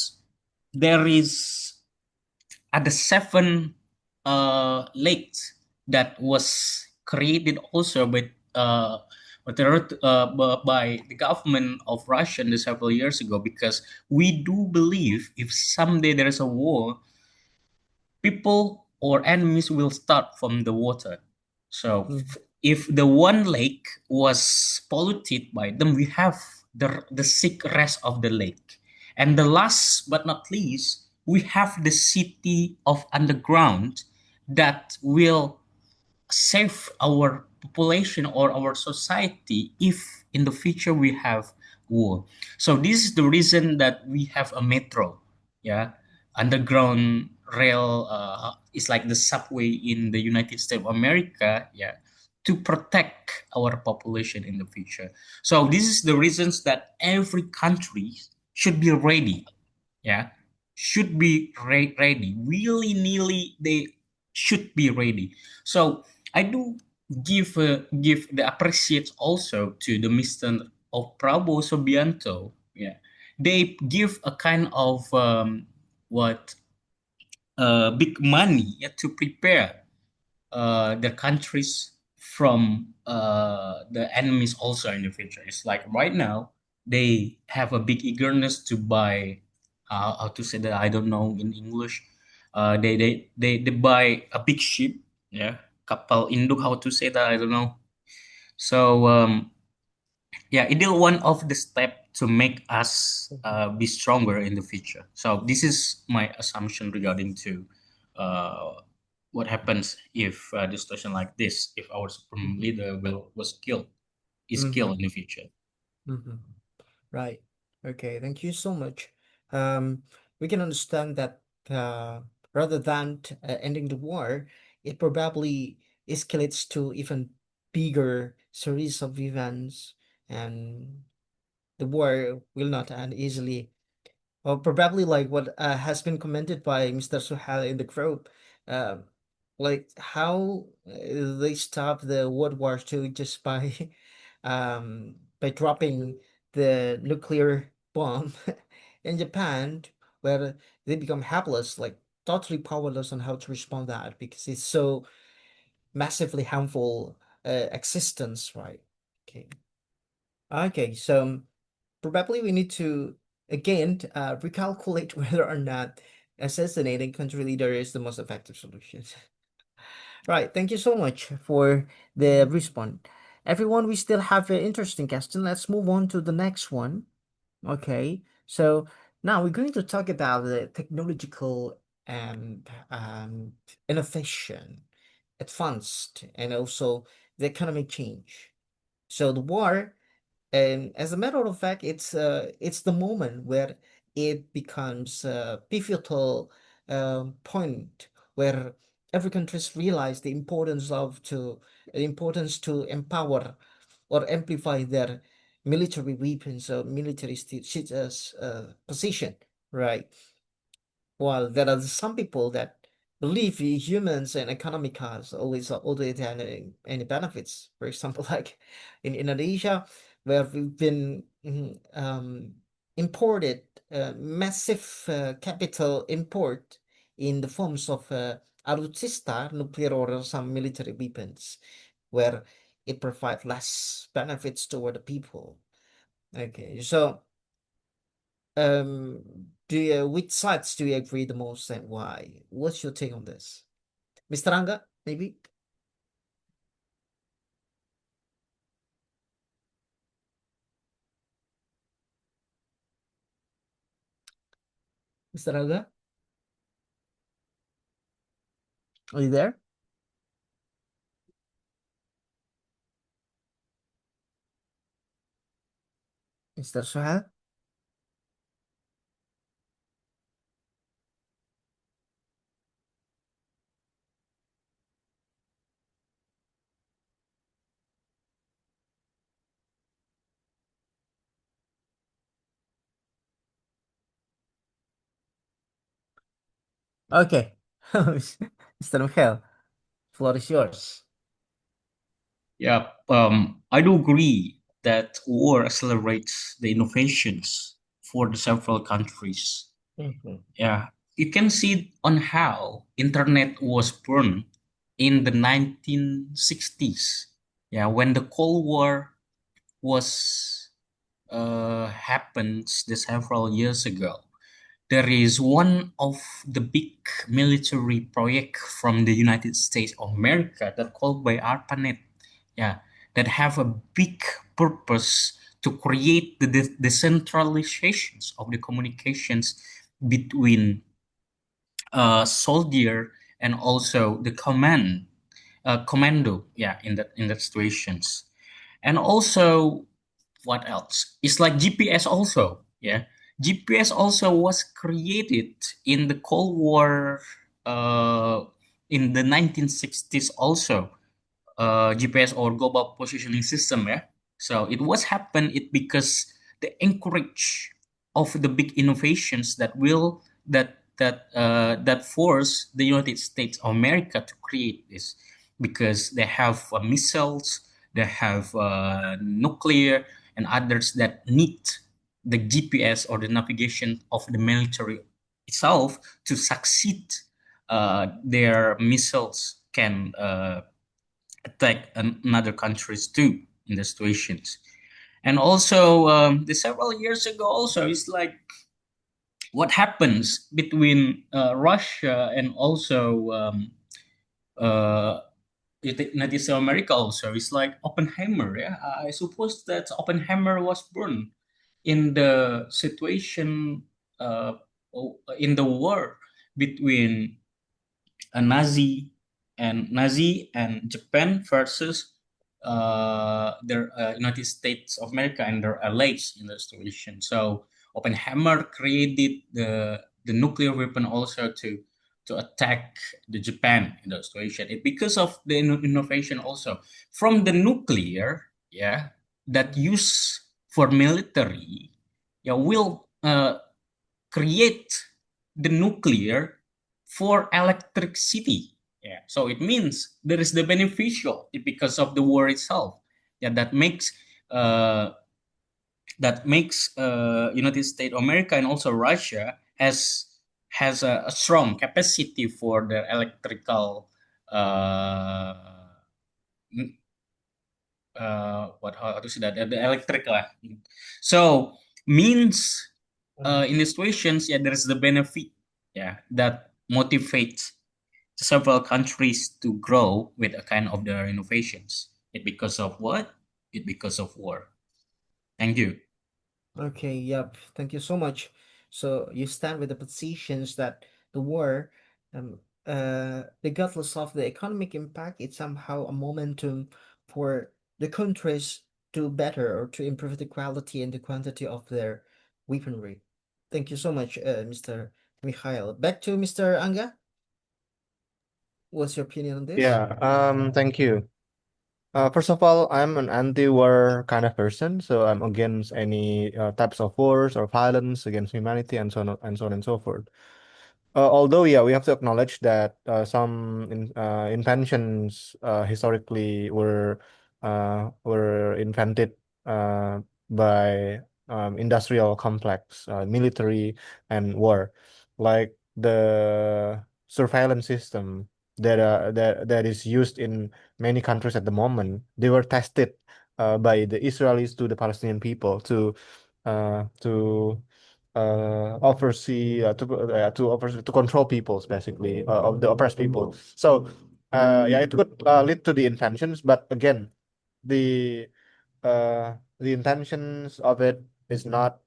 [SPEAKER 6] there is at the seven lakes that was created also by the government of Russia several years ago, because we do believe if someday there is a war, people or enemies will start from the water. So if the one lake was polluted by them, we have the sick rest of the lake. And the last but not least, we have the city of underground that will save our population or our society if in the future we have war. So this is the reason that we have a metro, yeah, underground rail. It's like the subway in the United States of America, yeah, to protect our population in the future. So this is the reasons that every country should be ready, yeah, should be ready, willy nilly they should be ready. So I do give the appreciate also to the Mr. of Prabowo Subianto. Yeah, they give a kind of what big money, yeah, to prepare the countries from the enemies also in the future. It's like right now they have a big eagerness to buy. How to say that? I don't know in English. They buy a big ship. Yeah, kapal induk. How to say that? I don't know. So yeah, it is one of the step to make us be stronger in the future. So this is my assumption regarding to uh, what happens if the situation like this, if our supreme leader will was killed, is
[SPEAKER 2] Mm-hmm.
[SPEAKER 6] killed in the future.
[SPEAKER 2] Mm-hmm. Right. Okay. Thank you so much. Um, we can understand that rather than ending the war, it probably escalates to even bigger series of events, and the war will not end easily. Well, probably like what has been commented by Mr. Suhal in the group, uh, like how they stop the World War II just by dropping the nuclear bomb in Japan, where they become helpless, like totally powerless on how to respond that because it's so massively harmful existence, right? Okay. Okay, so probably we need to again recalculate whether or not assassinating country leader is the most effective solution. Right. Thank you so much for the response. Everyone, we still have an interesting question. Let's move on to the next one. Okay, so now we're going to talk about the technological and innovation, advanced, and also the economic change. So the war, and as a matter of fact, it's the moment where it becomes a pivotal point where every countries realize the importance to empower or amplify their military weapons or military position, right? While there are some people that believe humans and economic has always had any benefits. For example, like in Indonesia, where we've been imported massive capital import in the forms of alutsista, nuclear or some military weapons, where it provides less benefits toward the people. Okay, so which sides do you agree the most and why? What's your take on this? Mr. Ranga, maybe? Mr. Ranga? Are you there? Mr. Suhail? Okay. Mr. Mikhail, floor is yours.
[SPEAKER 6] Yeah, I do agree that war accelerates the innovations for the several countries.
[SPEAKER 2] Mhm.
[SPEAKER 6] Yeah, you can see it on how internet was born in the 1960s. Yeah, when the Cold War was happens the several years ago. There is one of the big military project from the United States of America that called by ARPANET, yeah, that have a big purpose to create the decentralizations of the communications between soldier and also the commando, yeah, in that situations. And also what else? It's like GPS also, yeah. GPS also was created in the Cold War, uh, in the 1960s also, GPS or global positioning system, yeah. So it was happen it because the encourage of the big innovations that force the United States of America to create this, because they have missiles, they have nuclear and others that need the GPS or the navigation of the military itself to succeed. Their missiles can attack another countries too in the situations. And also the several years ago also it's like what happens between Russia and also uh, United States of America also is like Oppenheimer. Yeah, I suppose that Oppenheimer was born in the situation, uh, in the war between a Nazi and Japan versus the United States of America and their allies in the situation. So Oppenheimer created the nuclear weapon also to attack the Japan in the situation. It because of the innovation also from the nuclear, yeah, that use for military, yeah, will create the nuclear for electricity. Yeah, so it means there is the beneficial because of the war itself. Yeah, uh, that makes United States of America and also Russia has a strong capacity for the electrical uh, what how to say that the electric lah. So means in the situations, yeah, there is the benefit, yeah, that motivates several countries to grow with a kind of their innovations. It because of what? It because of war. Thank you.
[SPEAKER 2] Okay, yep. Thank you so much. So you stand with the positions that the war, regardless of the economic impact, it's somehow a momentum for the countries to better or to improve the quality and the quantity of their weaponry. Thank you so much, Mr. Mikhail. Back to Mr. Anga. What's your opinion on this?
[SPEAKER 5] Yeah, thank you. First of all, I'm an anti-war kind of person, so I'm against any types of wars or violence against humanity and so on and so on and so forth. Although, yeah, we have to acknowledge that some inventions historically were invented by industrial complex, military, and war, like the surveillance system that is used in many countries at the moment. They were tested by the Israelis to the Palestinian people to oversee to oversee to control peoples basically of the oppressed people. So yeah, it could lead to the intentions, but again, the the intentions of it is not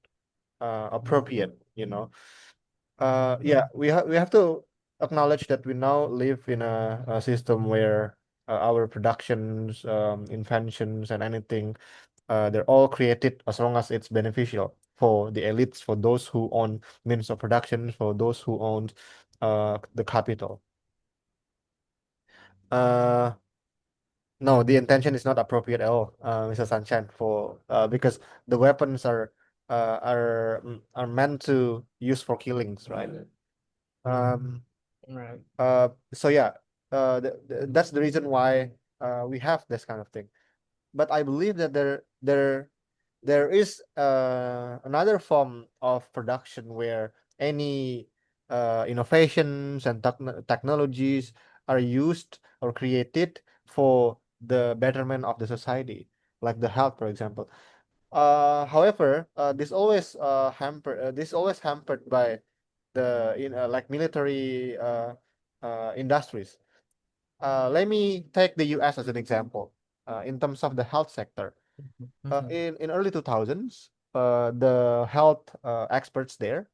[SPEAKER 5] appropriate. Yeah, we have to acknowledge that we now live in a system where our productions, inventions, and anything they're all created as long as it's beneficial for the elites, for those who own means of production, for those who own the capital. Uh, no, the intention is not appropriate at all, Mr. Sunshine, for because the weapons are meant to use for killings, right? Um,
[SPEAKER 2] Right.
[SPEAKER 5] so yeah, that's the reason why we have this kind of thing. But I believe that there is another form of production where any innovations and technologies are used or created for the betterment of the society, like the health, for example. However, this always hampered by the like military industries. Let me take the US as an example. In terms of the health sector,
[SPEAKER 2] Mhm.
[SPEAKER 5] in early 2000s, the health experts there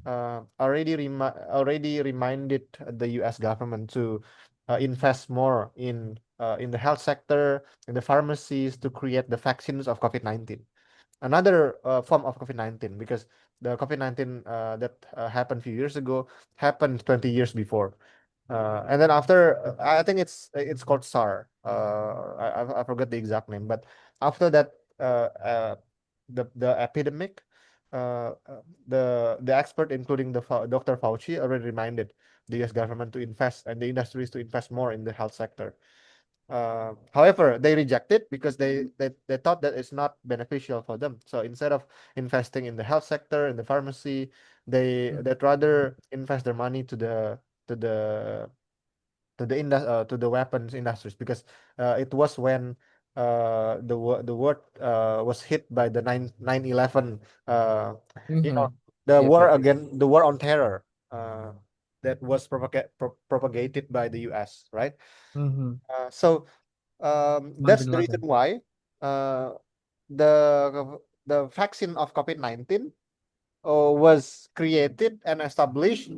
[SPEAKER 5] already reminded the U.S. government to invest more in the health sector, in the pharmacies to create the vaccines of COVID-19, another form of COVID-19, because the COVID-19 that happened a few years ago happened 20 years before. And then after, I think it's called SAR. I forgot the exact name, but after that, the epidemic, the expert, including Dr. Fauci, already reminded the U.S. government to invest and the industries to invest more in the health sector. However, they rejected because they thought that it's not beneficial for them. So instead of investing in the health sector, in the pharmacy, they'd rather invest their money to the to the weapons industries, because it was when the world was hit by the 9/11, you know,
[SPEAKER 2] Mhm.
[SPEAKER 5] the
[SPEAKER 2] Yep,
[SPEAKER 5] war
[SPEAKER 2] yep.
[SPEAKER 5] again, the war on terror, that was propagated by the US, right?
[SPEAKER 2] Mhm.
[SPEAKER 5] So
[SPEAKER 2] One
[SPEAKER 5] that's
[SPEAKER 2] Bin
[SPEAKER 5] the reason
[SPEAKER 2] Laden.
[SPEAKER 5] why uh, the vaccine of COVID-19 was created and established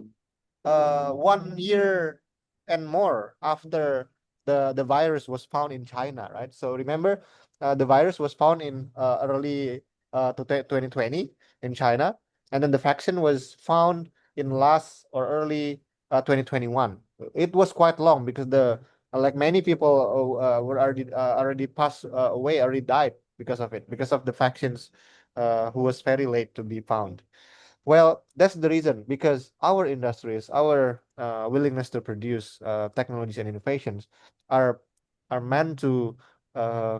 [SPEAKER 5] 1 year and more after the virus was found in China, right? So remember, the virus was found in early 2020 in China, and then the vaccine was found in last or early 2021. It was quite long because the like many people were already passed away, already died because of it, because of the vaccines who was very late to be found. Well, that's the reason, because our industries, our willingness to produce technologies and innovations are are meant to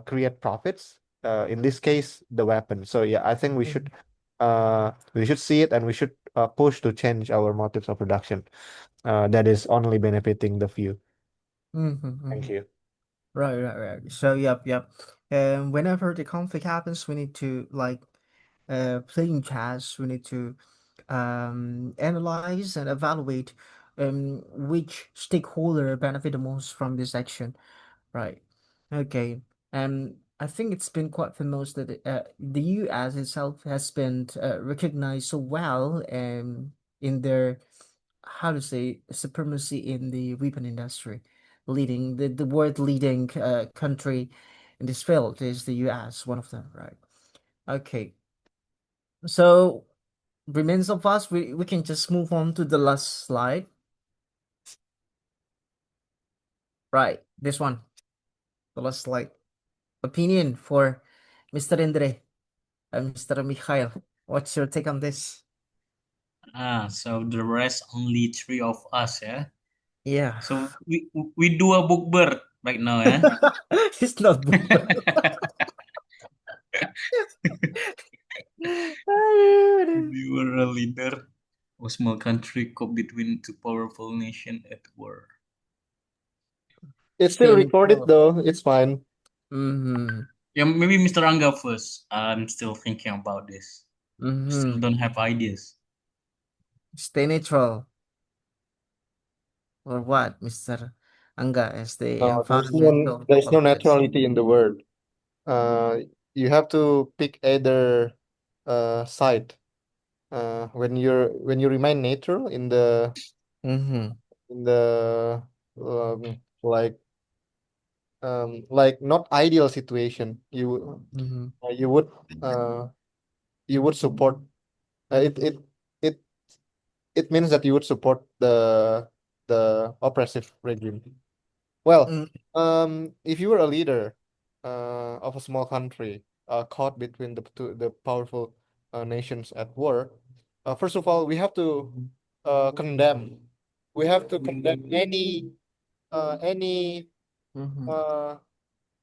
[SPEAKER 5] create profits. In this case, the weapon. So yeah, I think
[SPEAKER 2] Mhm.
[SPEAKER 5] we should see it, and we should push to change our motives of production. That is only benefiting the few.
[SPEAKER 2] Mhm.
[SPEAKER 5] Thank
[SPEAKER 2] Mhm.
[SPEAKER 5] you.
[SPEAKER 2] Right, right, right. So, yep, yep. Whenever the conflict happens, we need to like playing chess. We need to analyze and evaluate which stakeholder benefit the most from this action. Right. Okay. I think it's been quite famous that the U.S. itself has been recognized so well in their, how to say, supremacy in the weapon industry, leading the world leading country in this field is the U.S. One of them, right? Okay, so remains of us. We can just move on to the last slide. Right, this one, the last slide. Opinion for Mr. Indre and Mr. Mikhail. What's your take on this?
[SPEAKER 6] So the rest only three of us, yeah.
[SPEAKER 2] Yeah.
[SPEAKER 6] So we do a bookbird right now, yeah.
[SPEAKER 2] It's not book.
[SPEAKER 6] We were a leader of a small country caught between two powerful nations at war.
[SPEAKER 5] It's still
[SPEAKER 2] Stay
[SPEAKER 5] recorded
[SPEAKER 2] neutral.
[SPEAKER 5] though. It's fine.
[SPEAKER 2] Mm-hmm.
[SPEAKER 6] Yeah, maybe Mr. Angga first. I'm still thinking about this. Still
[SPEAKER 2] Mm-hmm.
[SPEAKER 6] don't have ideas.
[SPEAKER 2] Stay neutral. Or what, Mr. Angga, as the
[SPEAKER 5] No,
[SPEAKER 2] environmental
[SPEAKER 5] there's no
[SPEAKER 2] politics.
[SPEAKER 5] neutrality in the word. You have to pick either side. When you remain neutral
[SPEAKER 2] Mm-hmm.
[SPEAKER 5] in the like like not ideal situation,
[SPEAKER 2] Mm-hmm.
[SPEAKER 5] uh, you would uh, you would support it it it means that you would support the oppressive regime. Well,
[SPEAKER 2] Mm,
[SPEAKER 5] if you were a leader of a small country caught between the powerful nations at war, first of all, condemn. We have to condemn any
[SPEAKER 2] mm-hmm.
[SPEAKER 5] uh,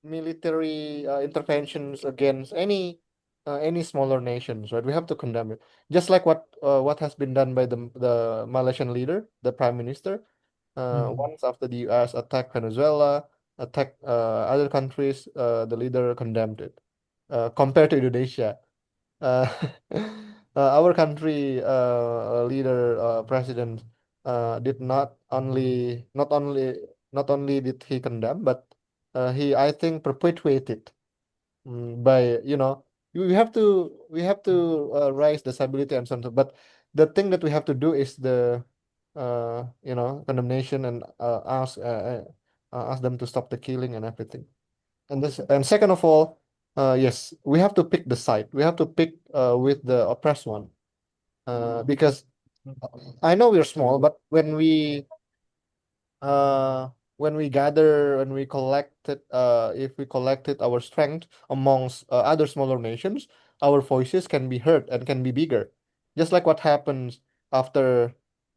[SPEAKER 5] military interventions against any smaller nations, right? We have to condemn it, just like what has been done by the Malaysian leader, the prime minister.
[SPEAKER 2] Mm-hmm.
[SPEAKER 5] Once after the U.S. attacked Venezuela, attacked other countries, the leader condemned it. Compared to Indonesia, uh, our country leader, president, did not only did he condemn, but he, I think, perpetuated by, we have to raise the stability and something. But the thing that we have to do is the condemnation and ask them to stop the killing and everything. And second of all, yes, we have to pick the side. We have to pick with the oppressed one, because I know we're small, but uh when we collected if we collected our strength amongst other smaller nations, our voices can be heard and can be bigger, just like what happens after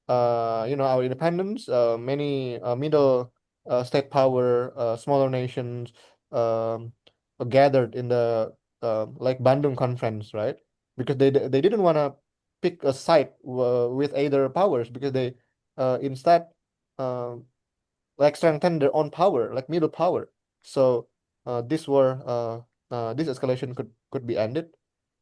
[SPEAKER 5] our independence. Many middle state power smaller nations um gathered in the like Bandung conference, right? Because they didn't want to pick a side with either powers, because they instead um like strengthen their own power, like middle power. So this escalation could be ended.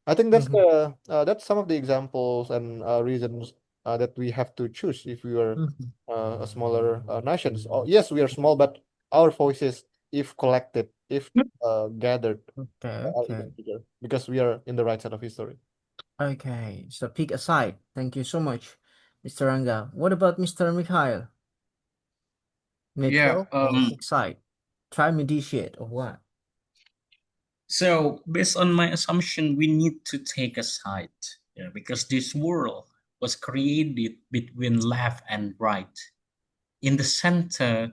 [SPEAKER 5] I think
[SPEAKER 2] Mm-hmm.
[SPEAKER 5] that's some of the examples and reasons that we have to choose if we are
[SPEAKER 2] Mm-hmm.
[SPEAKER 5] a smaller nations. Oh, yes, we are small, but our voices, if collected, if gathered,
[SPEAKER 2] Okay,
[SPEAKER 5] are
[SPEAKER 2] okay.
[SPEAKER 5] even bigger, because we are in the right side of history.
[SPEAKER 2] Okay, so pick a side. Thank you so much, Mr. Ranga. What about Mr. Mikhail?
[SPEAKER 6] Yeah.
[SPEAKER 2] Neutral or pick side? Try mediate or what?
[SPEAKER 6] So based on my assumption, we need to take a side, yeah, because this world was created between left and right. In the center,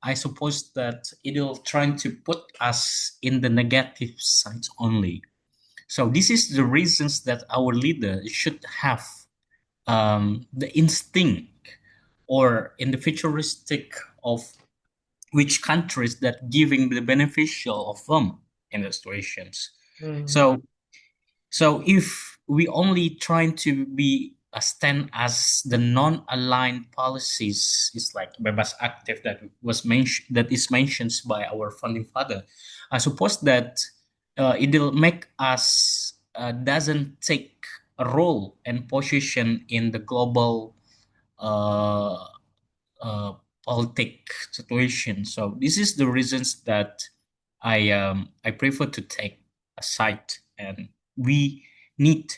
[SPEAKER 6] I suppose that it will try to put us in the negative side only. So this is the reasons that our leader should have the instinct or individualistic of which countries that giving the beneficial of them in the situations.
[SPEAKER 2] Mm-hmm.
[SPEAKER 6] So if we only trying to be a stand as the non-aligned policies is like bebas active that is mentioned by our founding father, I suppose that it'll make us doesn't take a role and position in the global uh, uh, politic situation. So this is the reasons that I prefer to take a side, and we need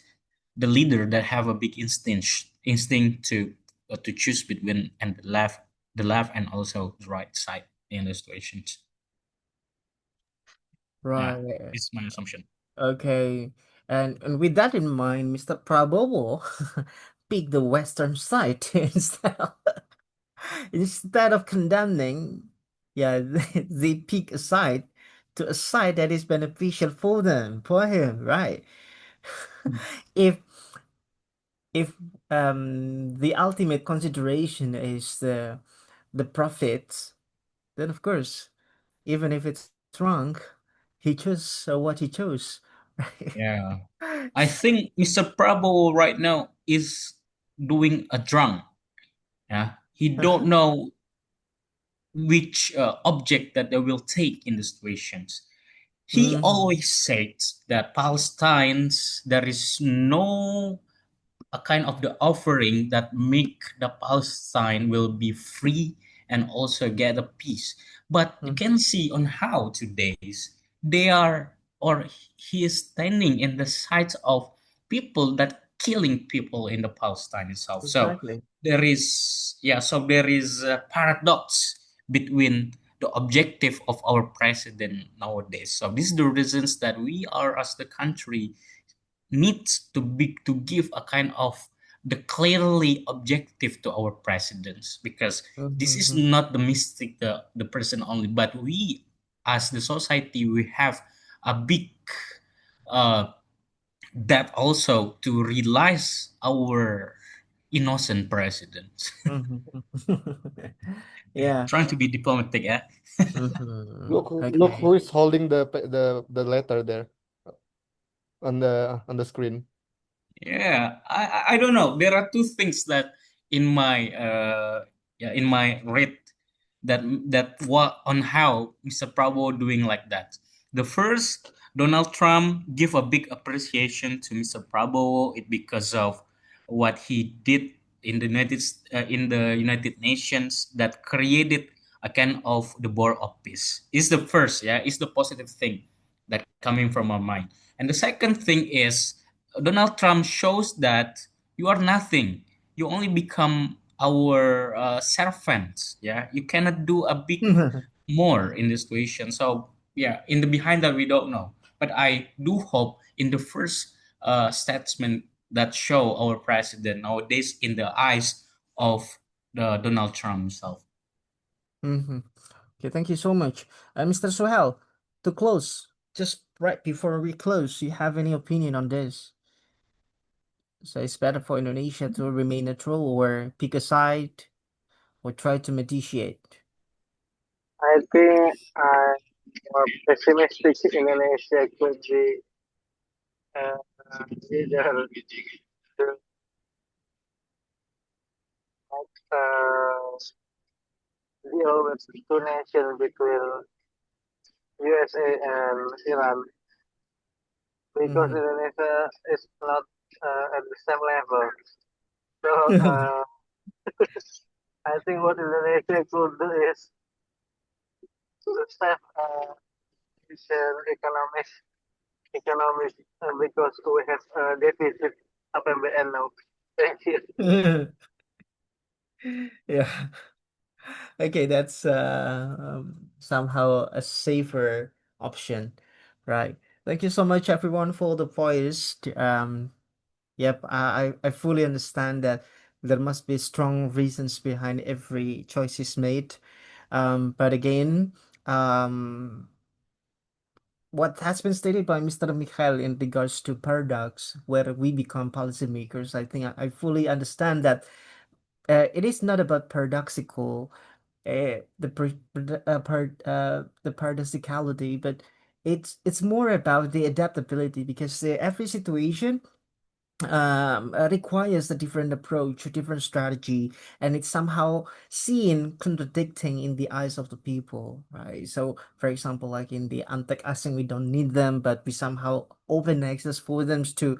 [SPEAKER 6] the leader that have a big instinct to choose between and the left and also the right side in the situations. Yeah,
[SPEAKER 2] Right.
[SPEAKER 6] it's my assumption.
[SPEAKER 2] Okay. And with that in mind, Mr. Prabowo picked the Western side instead of condemning, yeah, they pick a side to a side that is beneficial for them, for him, right? If if the ultimate consideration is the profits, then of course, even if it's wrong, he chose what he chose, right?
[SPEAKER 6] Yeah, I think Mr. Prabowo right now is doing a drunk. Yeah, he don't know which object that they will take in the situations. He
[SPEAKER 2] Mm-hmm.
[SPEAKER 6] always says that Palestine's there is no a kind of the offering that make the Palestine will be free and also get a peace. But you can see on how today's they are or he is standing in the sides of people that killing people in the Palestine itself. So
[SPEAKER 2] Exactly.
[SPEAKER 6] there is a paradox between the objective of our president nowadays. So this is the reasons that we are as the country needs to give a kind of the clearly objective to our presidents, because this is
[SPEAKER 2] Mm-hmm.
[SPEAKER 6] not the mistake the person only, but we as the society we have a big uh, that also to realize our innocent president.
[SPEAKER 2] Mm-hmm. Yeah.
[SPEAKER 6] Trying to be diplomatic, eh?
[SPEAKER 2] Mm-hmm.
[SPEAKER 5] Look
[SPEAKER 2] Okay.
[SPEAKER 5] who is holding the letter there on the screen.
[SPEAKER 6] Yeah, I don't know. There are two things that in my in my read that what on how Mr. Prabowo doing like that. The first, Donald Trump give a big appreciation to Mr. Prabowo it because of what he did in the United Nations that created a kind of the board of peace. Is the first, yeah, is the positive thing that coming from our mind. And the second thing is Donald Trump shows that you are nothing. You only become our servants. Yeah, you cannot do a big more in this situation. So yeah, in the behind that we don't know. But I do hope in the first statement that show our president nowadays in the eyes of the Donald Trump himself.
[SPEAKER 2] Mm-hmm. Okay, thank you so much. Mr. Suhel, to close, just right before we close, you have any opinion on this? So it's better for Indonesia to remain neutral or pick a side or try to mediate?
[SPEAKER 8] I think I'm more pessimistic Indonesia could be uh, either to uh, deal with two nations between USA and Iran because
[SPEAKER 2] Mm-hmm.
[SPEAKER 8] Indonesia is not at the same level. So I think what Indonesia could do is to save Asian economics because we have deficit APBN now. Thank you.
[SPEAKER 2] Yeah. Okay, that's somehow a safer option, right? Thank you so much, everyone, for the voice. Yep, I fully understand that there must be strong reasons behind every choice is made. But again, um, what has been stated by Mr. Michael in regards to paradox, where we become policymakers, I think I fully understand that it is not about paradoxical, the paradoxicality, but it's more about the adaptability because every situation requires a different approach, a different strategy, and it's somehow seen contradicting in the eyes of the people, right? So, for example, like in the antek asing, we don't need them, but we somehow open access for them to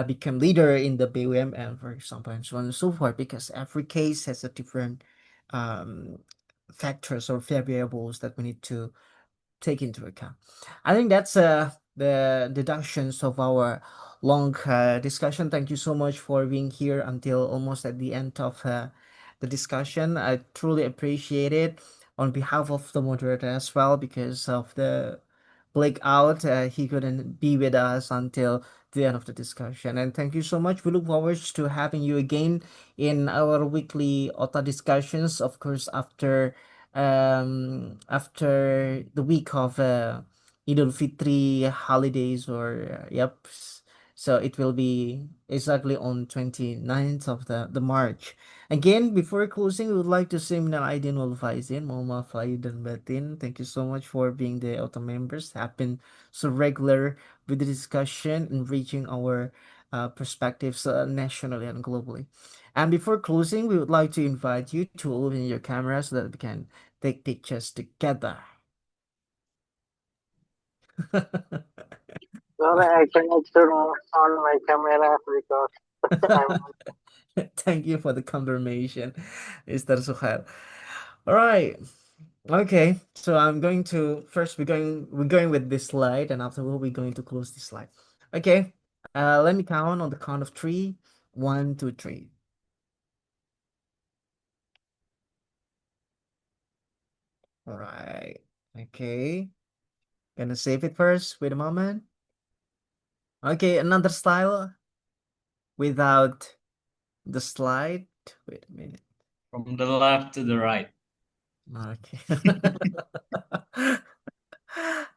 [SPEAKER 2] become leader in the BUMN, for example, and so on and so forth, because every case has a different um, factors or variables that we need to take into account. I think that's the deductions of our long discussion. Thank you so much for being here until almost at the end of the discussion. I truly appreciate it on behalf of the moderator as well because of the blackout. He couldn't be with us until the end of the discussion. And thank you so much. We look forward to having you again in our weekly OTA discussions, of course, after the week of Idul Fitri holidays or yep. So it will be exactly on 29th of the March. Again, before closing, we would like to say minal aidin wal faizin, mohon maaf lahir dan batin. Thank you so much for being the auto members. Have been so regular with the discussion and reaching our perspectives nationally and globally. And before closing, we would like to invite you to open your camera so that we can take pictures together.
[SPEAKER 8] Sorry, I cannot turn on my camera because I'm
[SPEAKER 2] Thank you for the confirmation, Mr. Suhail. All right. Okay. So I'm going to first we're going with this slide, and afterward we're going to close this slide. Okay. Let me count on the count of three. One, two, three. All right. Okay. Gonna save it first. Wait a moment. Okay, another style without the slide. Wait a minute.
[SPEAKER 6] From the left to the right.
[SPEAKER 2] Okay.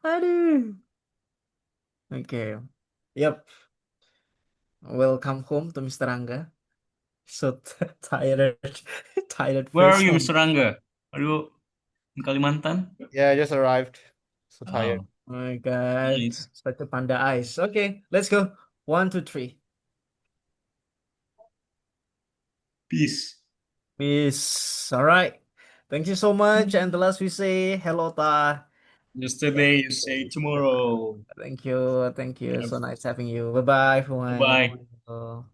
[SPEAKER 2] Aduh. Okay. Yep. Welcome home to Mr. Angga. So tired, tired
[SPEAKER 6] Where are you,
[SPEAKER 2] person.
[SPEAKER 6] Mr. Rangga? Are you in Kalimantan?
[SPEAKER 5] Yeah, I just arrived. So tired.
[SPEAKER 6] Oh,
[SPEAKER 2] Oh my God,
[SPEAKER 6] nice.
[SPEAKER 2] such a panda eyes. Okay, let's go. One, two, three.
[SPEAKER 6] Peace.
[SPEAKER 2] Peace. All right. Thank you so much. And the last we say hello, Ta.
[SPEAKER 6] Yesterday, you say tomorrow.
[SPEAKER 2] Thank you. Thank you.
[SPEAKER 6] Yeah,
[SPEAKER 2] So nice having you. Bye bye, everyone.
[SPEAKER 6] bye-bye.